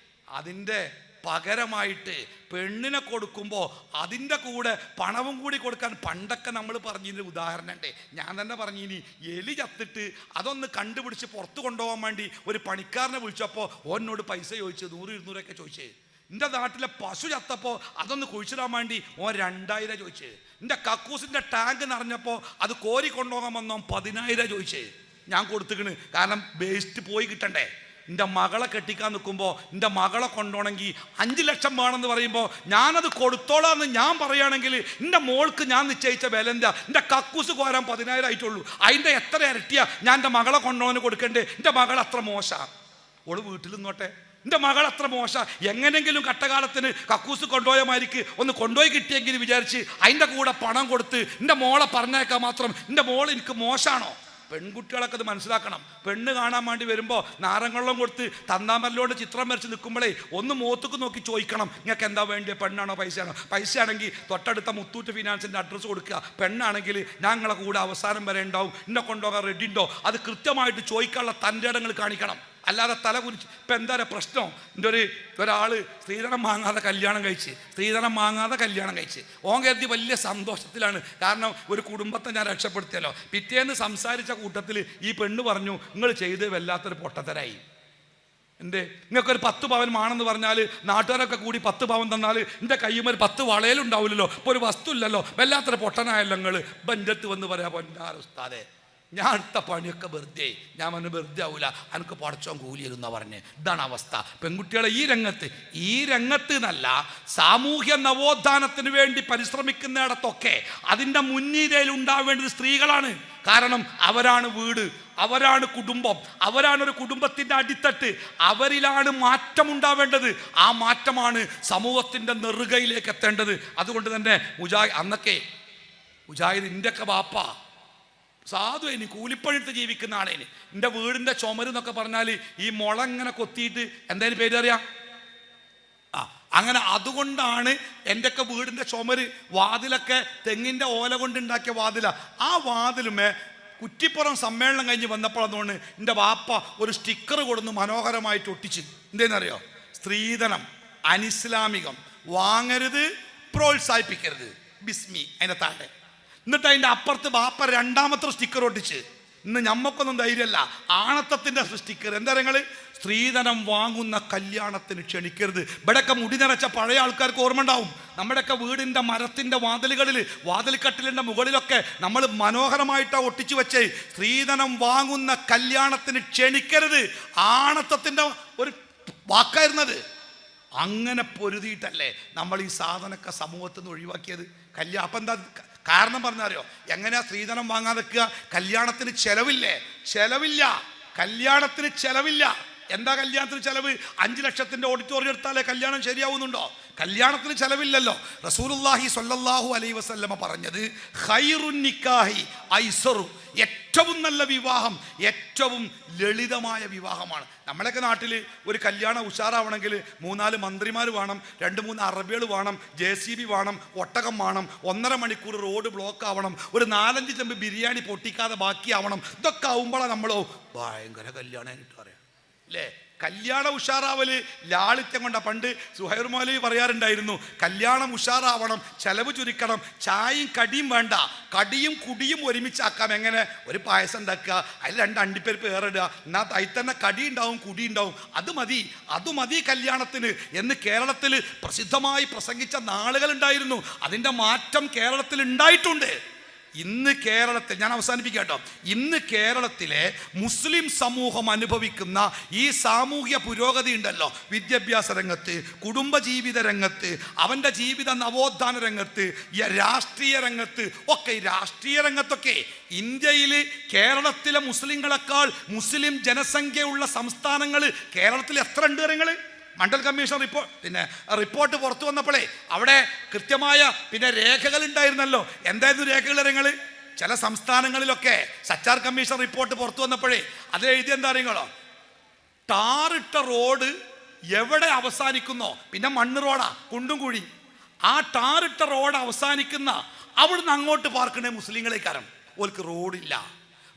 അതിൻ്റെ പകരമായിട്ട് പെണ്ണിനെ കൊടുക്കുമ്പോൾ അതിൻ്റെ കൂടെ പണവും കൂടി കൊടുക്കാൻ പണ്ടൊക്കെ നമ്മൾ പറഞ്ഞതിൻ്റെ ഉദാഹരണം ഉണ്ട്. ഞാൻ തന്നെ പറഞ്ഞിനി, എലി ചത്തിട്ട് അതൊന്ന് കണ്ടുപിടിച്ച് പുറത്ത് കൊണ്ടുപോകാൻ വേണ്ടി ഒരു പണിക്കാരനെ വിളിച്ചപ്പോൾ ഓനോട് പൈസ ചോദിച്ചു, 100-200 ചോദിച്ചേ. എൻ്റെ നാട്ടിലെ പശു ചത്തപ്പോൾ അതൊന്ന് കുഴിച്ചിടാൻ വേണ്ടി ഓൻ 2,000 ചോദിച്ചേ. എൻ്റെ കക്കൂസിൻ്റെ ടാങ്ക് നിറഞ്ഞപ്പോൾ അത് കോരി കൊണ്ടുപോകാൻ വന്നോ 10,000 ചോദിച്ചേ. ഞാൻ കൊടുത്തിക്കണ്, കാരണം വേസ്റ്റ് പോയി കിട്ടണ്ടേ. എൻ്റെ മകളെ കെട്ടിക്കാൻ നിൽക്കുമ്പോൾ എൻ്റെ മകളെ കൊണ്ടുപോകണമെങ്കിൽ 5 ലക്ഷം വേണമെന്ന് പറയുമ്പോൾ ഞാനത് കൊടുത്തോളാന്ന് ഞാൻ പറയുകയാണെങ്കിൽ എൻ്റെ മോൾക്ക് ഞാൻ നിശ്ചയിച്ച വില എന്താ? എൻ്റെ കക്കൂസ് കോരാൻ 10,000 ആയിട്ടുള്ളൂ. അതിൻ്റെ എത്ര ഇരട്ടിയാ ഞാൻ എൻ്റെ മകളെ കൊണ്ടുപോകാൻ കൊടുക്കണ്ടേ? എൻ്റെ മകൾ അത്ര മോശമാണ്, ഓള് വീട്ടിൽ നിന്നോട്ടെ. എൻ്റെ മകൾ അത്ര മോശം, എങ്ങനെങ്കിലും കട്ടകാലത്തിന് കക്കൂസ് കൊണ്ടുപോയ മാതിരിക്ക് ഒന്ന് കൊണ്ടുപോയി കിട്ടിയെങ്കിൽ വിചാരിച്ച് അതിൻ്റെ കൂടെ പണം കൊടുത്ത് എൻ്റെ മോളെ പറഞ്ഞേക്കാൻ മാത്രം എൻ്റെ മോൾ എനിക്ക് മോശമാണോ? പെൺകുട്ടികളൊക്കെ അത് മനസ്സിലാക്കണം. പെണ്ണ് കാണാൻ വേണ്ടി വരുമ്പോൾ നാരങ്ങള്ളം കൊടുത്ത് തന്നാമല്ലോട് ചിത്രം വരച്ച് നിൽക്കുമ്പോഴേ ഒന്ന് മുഖത്തേക്ക് നോക്കി ചോദിക്കണം, നിങ്ങൾക്ക് എന്താ വേണ്ടിയ, പെണ്ണാണോ പൈസയാണോ? പൈസയാണെങ്കിൽ തൊട്ടടുത്ത മുത്തൂറ്റ് ഫിനാൻസിൻ്റെ അഡ്രസ്സ് കൊടുക്കുക, പെണ്ണാണെങ്കിൽ ഞങ്ങളെ കൂടെ അവസാനം വരെ ഉണ്ടാവും, എന്നെ കൊണ്ടുപോകാൻ റെഡി ഉണ്ടോ? അത് കൃത്യമായിട്ട് ചോദിക്കാനുള്ള തൻ്റെ ഇടങ്ങൾ കാണിക്കണം. അല്ലാതെ തല കുനിച്ച് ഇപ്പം എന്താ പ്രശ്നം? എൻ്റെ ഒരാൾ സ്ത്രീധനം വാങ്ങാതെ കല്യാണം കഴിച്ച് ഓൻ കരുതി വലിയ സന്തോഷത്തിലാണ്, കാരണം ഒരു കുടുംബത്തെ ഞാൻ രക്ഷപ്പെടുത്തിയല്ലോ. പിറ്റേന്ന് സംസാരിച്ച കൂട്ടത്തിൽ ഈ പെണ്ണ് പറഞ്ഞു, നിങ്ങൾ ചെയ്ത് വല്ലാത്തൊരു പൊട്ടത്തരായി. എന്തേ, നിങ്ങൾക്കൊരു 10 പവൻ ആണെന്ന് പറഞ്ഞാൽ നാട്ടുകാരൊക്കെ കൂടി 10 പവൻ തന്നാൽ എൻ്റെ കയ്യുമ്പോൾ ഒരു 10 വളയിലുണ്ടാവില്ലല്ലോ, ഇപ്പോൾ ഒരു വസ്തു ഇല്ലല്ലോ, വല്ലാത്തൊരു പൊട്ടനായല്ലോ നിങ്ങൾ. ബഞ്ചത്ത് വന്ന് പറയാ, പൊന്നാർ ഉസ്താദേ ഞാൻ അടുത്ത പണിയൊക്കെ വെറുതെ, ഞാൻ വന്ന് വെറുതെ ആവൂല, എനിക്ക് പടച്ചോൻ കൂലിയിരുന്ന പറഞ്ഞ്. ഇതാണ് അവസ്ഥ. പെൺകുട്ടികളെ ഈ രംഗത്ത് എന്നല്ല, സാമൂഹ്യ നവോത്ഥാനത്തിന് വേണ്ടി പരിശ്രമിക്കുന്നിടത്തൊക്കെ അതിൻ്റെ മുൻനിരയിൽ ഉണ്ടാവേണ്ടത് സ്ത്രീകളാണ്. കാരണം അവരാണ് വീട്, അവരാണ് കുടുംബം, അവരാണ് ഒരു കുടുംബത്തിൻ്റെ അടിത്തട്ട്, അവരിലാണ് മാറ്റം ഉണ്ടാവേണ്ടത്. ആ മാറ്റമാണ് സമൂഹത്തിൻ്റെ നെറുകയിലേക്ക് എത്തേണ്ടത്. അതുകൊണ്ട് തന്നെ അന്നൊക്കെ മുജാഹിദ് ഇന്ത്യയൊക്കെ ബാപ്പ സാധു ഇനി കൂലിപ്പണിയെടുത്ത് ജീവിക്കുന്ന ആളേന്. എൻ്റെ വീടിൻ്റെ ചുമരെന്നൊക്കെ പറഞ്ഞാൽ ഈ മുള ഇങ്ങനെ കൊത്തിയിട്ട് എന്തായാലും പേരറിയാം. അങ്ങനെ അതുകൊണ്ടാണ് എൻ്റെയൊക്കെ വീടിൻ്റെ ചുമര് വാതിലൊക്കെ തെങ്ങിൻ്റെ ഓല കൊണ്ടുണ്ടാക്കിയ വാതില. ആ വാതിലുമേ കുറ്റിപ്പുറം സമ്മേളനം കഴിഞ്ഞ് വന്നപ്പോൾ അതുകൊണ്ട് എൻ്റെ വാപ്പ ഒരു സ്റ്റിക്കർ കൊടുന്ന് മനോഹരമായിട്ട് ഒട്ടിച്ച്. എന്തേന്നറിയോ? സ്ത്രീധനം അനിസ്ലാമികം, വാങ്ങരുത്, പ്രോത്സാഹിപ്പിക്കരുത്, ബിസ്മി അതിൻ്റെ താഴെ. എന്നിട്ട് അതിൻ്റെ അപ്പുറത്ത് ബാപ്പ 2ാമത്തെ സ്റ്റിക്കർ ഒട്ടിച്ച്. ഇന്ന് ഞമ്മക്കൊന്നും ധൈര്യമല്ല, ആണത്തത്തിൻ്റെ സ്റ്റിക്കർ. എന്താ നിങ്ങൾ? സ്ത്രീധനം വാങ്ങുന്ന കല്യാണത്തിന് ക്ഷണിക്കരുത്. ഇവിടെയൊക്കെ മുടി നിറച്ച പഴയ ആൾക്കാർക്ക് ഓർമ്മ ഉണ്ടാവും. നമ്മുടെയൊക്കെ വീടിൻ്റെ മരത്തിൻ്റെ വാതിലുകളിൽ, വാതിൽക്കട്ടിലിൻ്റെ മുകളിലൊക്കെ നമ്മൾ മനോഹരമായിട്ടാണ് ഒട്ടിച്ചു വെച്ചേ, സ്ത്രീധനം വാങ്ങുന്ന കല്യാണത്തിന് ക്ഷണിക്കരുത്. ആണത്തത്തിൻ്റെ ഒരു വാക്കായിരുന്നത്. അങ്ങനെ പൊരുതിയിട്ടല്ലേ നമ്മൾ ഈ സാധനമൊക്കെ സമൂഹത്തിൽ നിന്ന് ഒഴിവാക്കിയത്. അപ്പം എന്താ കാരണം പറഞ്ഞാലോ? എങ്ങനെയാ സ്ത്രീധനം വാങ്ങാതെ വെക്കുക? കല്യാണത്തിന് ചെലവില്ല. കല്യാണത്തിന് ചെലവില്ല. എന്താ കല്യാണത്തിന് ചെലവ്? 5 ലക്ഷത്തിൻ്റെ ഓഡിറ്റോറിയം എടുത്താലേ കല്യാണം ശരിയാവുന്നുണ്ടോ? കല്യാണത്തിന് ചെലവില്ലല്ലോ. റസൂലുള്ളാഹി സ്വല്ലല്ലാഹു അലൈഹി വസല്ലമ പറഞ്ഞത് ഖൈറുൻ നിക്കാഹി ഐസറു, ഏറ്റവും നല്ല വിവാഹം ഏറ്റവും ലളിതമായ വിവാഹമാണ്. നമ്മളൊക്കെ നാട്ടിൽ ഒരു കല്യാണം ഉഷാറാവണമെങ്കിൽ 3-4 മന്ത്രിമാർ വേണം, 2-3 അറബികൾ വേണം, JCB വേണം, ഒട്ടകം വേണം, 1.5 മണിക്കൂർ റോഡ് ബ്ലോക്ക് ആവണം, ഒരു 4-5 ചെമ്പ് ബിരിയാണി പൊട്ടിക്കാതെ ബാക്കിയാവണം. ഇതൊക്കെ ആവുമ്പോഴാണ് നമ്മളോ ഭയങ്കര കല്യാണമായിട്ട് പറയാം അല്ലേ? കല്യാണം ഉഷാറാവല് ലാളിത്യം കൊണ്ട. പണ്ട് സുഹൈർ മൗലവി പറയാറുണ്ടായിരുന്നു, കല്യാണം ഉഷാറാവണം, ചെലവ് ചുരുക്കണം, ചായയും കടിയും വേണ്ട, കടിയും കുടിയും ഒരുമിച്ചാക്കാം. എങ്ങനെ? ഒരു പായസം ഉണ്ടാക്കുക, അതിൽ 2 അണ്ടിപ്പരിപ്പ് ഏറിടുക, എന്നാൽ അതിൽ തന്നെ കടി ഉണ്ടാവും കുടി ഉണ്ടാവും. അത് മതി കല്യാണത്തിന് എന്ന് കേരളത്തിൽ പ്രസിദ്ധമായി പ്രസംഗിച്ച നാളുകൾ ഉണ്ടായിരുന്നു. അതിൻ്റെ മാറ്റം കേരളത്തിൽ ഉണ്ടായിട്ടുണ്ട്. ഇന്ന് കേരളത്തിൽ, ഞാൻ അവസാനിപ്പിക്കാം കേട്ടോ, ഇന്ന് കേരളത്തിലെ മുസ്ലിം സമൂഹം അനുഭവിക്കുന്ന ഈ സാമൂഹ്യ പുരോഗതി ഉണ്ടല്ലോ, വിദ്യാഭ്യാസ രംഗത്ത്, കുടുംബജീവിത രംഗത്ത്, അവൻ്റെ ജീവിത നവോത്ഥാന രംഗത്ത്, രാഷ്ട്രീയ രംഗത്ത് ഒക്കെ, ഈ രാഷ്ട്രീയ രംഗത്തൊക്കെ ഇന്ത്യയിൽ കേരളത്തിലെ മുസ്ലിങ്ങളെക്കാൾ മുസ്ലിം ജനസംഖ്യയുള്ള സംസ്ഥാനങ്ങൾ കേരളത്തിൽ എത്ര ഉണ്ട്? നിങ്ങൾ മണ്ഡൽ കമ്മീഷൻ റിപ്പോർട്ട് പുറത്തു വന്നപ്പോഴേ അവിടെ കൃത്യമായ രേഖകൾ ഉണ്ടായിരുന്നല്ലോ. എന്തായിരുന്നു രേഖകൾ? നിങ്ങൾ ചില സംസ്ഥാനങ്ങളിലൊക്കെ സച്ചാർ കമ്മീഷൻ റിപ്പോർട്ട് പുറത്തു വന്നപ്പോഴേ അത് എഴുതി എന്താ അറിയുങ്ങളോ, ടാറിട്ട റോഡ് എവിടെ അവസാനിക്കുന്നോ, പിന്നെ മണ്ണ് റോഡാ, കുണ്ടും കുഴി, ആ ടാറിട്ട റോഡ് അവസാനിക്കുന്ന അവിടുന്ന് അങ്ങോട്ട് പാർക്കണേ മുസ്ലിങ്ങളെക്കാരം. ഓൽക്ക് റോഡില്ല.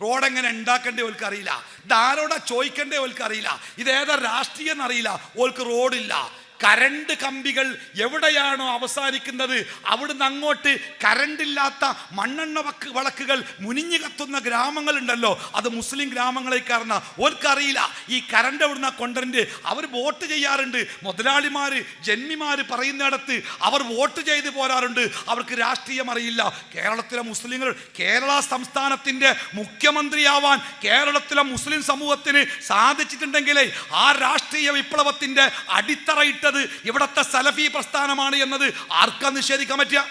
റോഡ് എങ്ങനെ ഉണ്ടാക്കണ്ടേ ഓൽക്ക് അറിയില്ല. ഇതാരോടാ ചോദിക്കണ്ടേ ഓൽക്ക് അറിയില്ല. ഇതേതാ രാഷ്ട്രീയം എന്നറിയില്ല. ഓൽക്ക് റോഡില്ല. കരണ്ട് കമ്പികൾ എവിടെയാണോ അവസാനിക്കുന്നത് അവിടുന്ന് അങ്ങോട്ട് കരണ്ടില്ലാത്ത മണ്ണെണ്ണ വിളക്കുകൾ മുനിഞ്ഞു കത്തുന്ന ഗ്രാമങ്ങളുണ്ടല്ലോ, അത് മുസ്ലിം ഗ്രാമങ്ങളെക്കാരന. ഓർക്കറിയില്ല ഈ കരണ്ട് എവിടുന്ന കൊണ്ടന്റ്. അവർ വോട്ട് ചെയ്യാറുണ്ട്. മുതലാളിമാര് ജന്മിമാര് പറയുന്നിടത്ത് അവർ വോട്ട് ചെയ്ത് പോരാറുണ്ട്. അവർക്ക് രാഷ്ട്രീയം അറിയില്ല. കേരളത്തിലെ മുസ്ലിങ്ങൾ കേരള സംസ്ഥാനത്തിന്റെ മുഖ്യമന്ത്രിയാവാൻ കേരളത്തിലെ മുസ്ലിം സമൂഹത്തിന് സാധിച്ചിട്ടുണ്ടെങ്കിലേ ആ രാഷ്ട്രീയ വിപ്ലവത്തിന്റെ അടിത്തറയിട്ട് ഇവിടത്തെ സലഫി പ്രസ്ഥാനമാണ് എന്നത് ആർക്കാ നിഷേധിക്കാൻ പറ്റുക?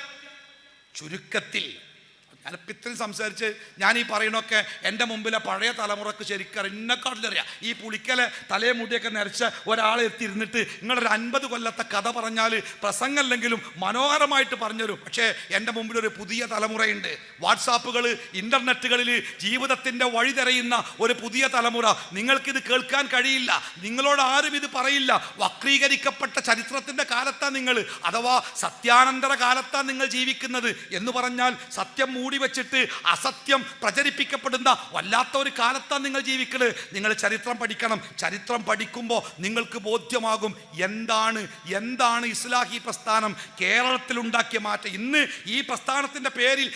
ചുരുക്കത്തിൽ ഞാനിപ്പോൾ ഇത്രയും സംസാരിച്ച് ഞാൻ ഈ പറയണൊക്കെ എൻ്റെ മുമ്പിലെ പഴയ തലമുറക്ക് ശരിക്കും എന്നെക്കാട്ടിലറിയാം. ഈ പുളിക്കലെ തലയെ മുടിയൊക്കെ നരച്ച ഒരാളെ എത്തിയിരുന്നിട്ട് നിങ്ങളൊരു 50 കൊല്ലത്തെ കഥ പറഞ്ഞാൽ പ്രസംഗമല്ലെങ്കിലും മനോഹരമായിട്ട് പറഞ്ഞുതരും. പക്ഷേ എൻ്റെ മുമ്പിലൊരു പുതിയ തലമുറയുണ്ട്. വാട്സാപ്പുകൾ, ഇൻ്റർനെറ്റുകളിൽ ജീവിതത്തിൻ്റെ വഴി തെരയുന്ന ഒരു പുതിയ തലമുറ. നിങ്ങൾക്കിത് കേൾക്കാൻ കഴിയില്ല. നിങ്ങളോട് ആരും ഇത് പറയില്ല. വക്രീകരിക്കപ്പെട്ട ചരിത്രത്തിൻ്റെ കാലത്താണ് നിങ്ങൾ, അഥവാ സത്യാനന്തര കാലത്താണ് നിങ്ങൾ ജീവിക്കുന്നത് എന്ന് പറഞ്ഞാൽ സത്യം മൂടി വെച്ചിട്ട് അസത്യം പ്രചരിപ്പിക്കപ്പെടുന്ന വല്ലാത്ത ഒരു കാലത്താണ് നിങ്ങൾ ജീവിക്കുന്നത്. നിങ്ങൾ ചരിത്രം പഠിക്കണം. ചരിത്രം പഠിക്കുമ്പോൾ നിങ്ങൾക്ക് ബോധ്യമാകും എന്താണ് ഇസ്ലാഹി പ്രസ്ഥാനം കേരളത്തിൽ ഉണ്ടാക്കിയ മാറ്റം. ഇന്ന് ഈ പ്രസ്ഥാനത്തിൻ്റെ പേരിൽ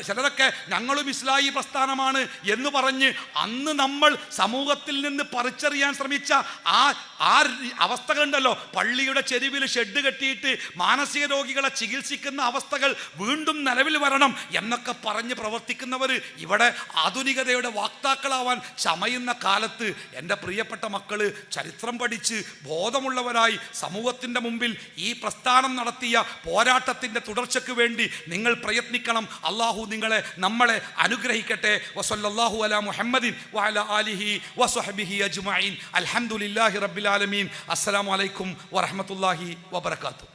ചിലരൊക്കെ ഞങ്ങളും ഇസ്ലാഹി പ്രസ്ഥാനമാണ് എന്ന് പറഞ്ഞ് അന്ന് നമ്മൾ സമൂഹത്തിൽ നിന്ന് പറിച്ചറിയാൻ ശ്രമിച്ച ആ അവസ്ഥകളുണ്ടല്ലോ, പള്ളിയുടെ ചെരുവിൽ ഷെഡ് കെട്ടിയിട്ട് മാനസിക രോഗികളെ ചികിത്സിക്കുന്ന അവസ്ഥകൾ വീണ്ടും നിലവിൽ വരണം എന്നൊക്കെ പറഞ്ഞ് പ്രവർത്തിക്കുന്നവർ ഇവിടെ ആധുനികതയുടെ വാക്താക്കളാവാൻ ചമയുന്ന കാലത്ത് എൻ്റെ പ്രിയപ്പെട്ട മക്കള് ചരിത്രം പഠിച്ച് ബോധമുള്ളവരായി സമൂഹത്തിൻ്റെ മുമ്പിൽ ഈ പ്രസ്ഥാനം നടത്തിയ പോരാട്ടത്തിൻ്റെ തുടർച്ചയ്ക്ക് വേണ്ടി നിങ്ങൾ പ്രയത്നിക്കണം. അള്ളാഹു നമ്മളെ അനുഗ്രഹിക്കട്ടെ. വസല്ലല്ലാഹു അലാ മുഹമ്മദിൻ വഅലാ ആലിഹി വസ്വഹ്ബിഹി അജ്മഈൻ. അൽഹംദുലില്ലാഹി റബ്ബിൽ ആലമീൻ. അസ്സലാമു അലൈക്കും വറഹ്മത്തുള്ളാഹി വബറകാതുഹു.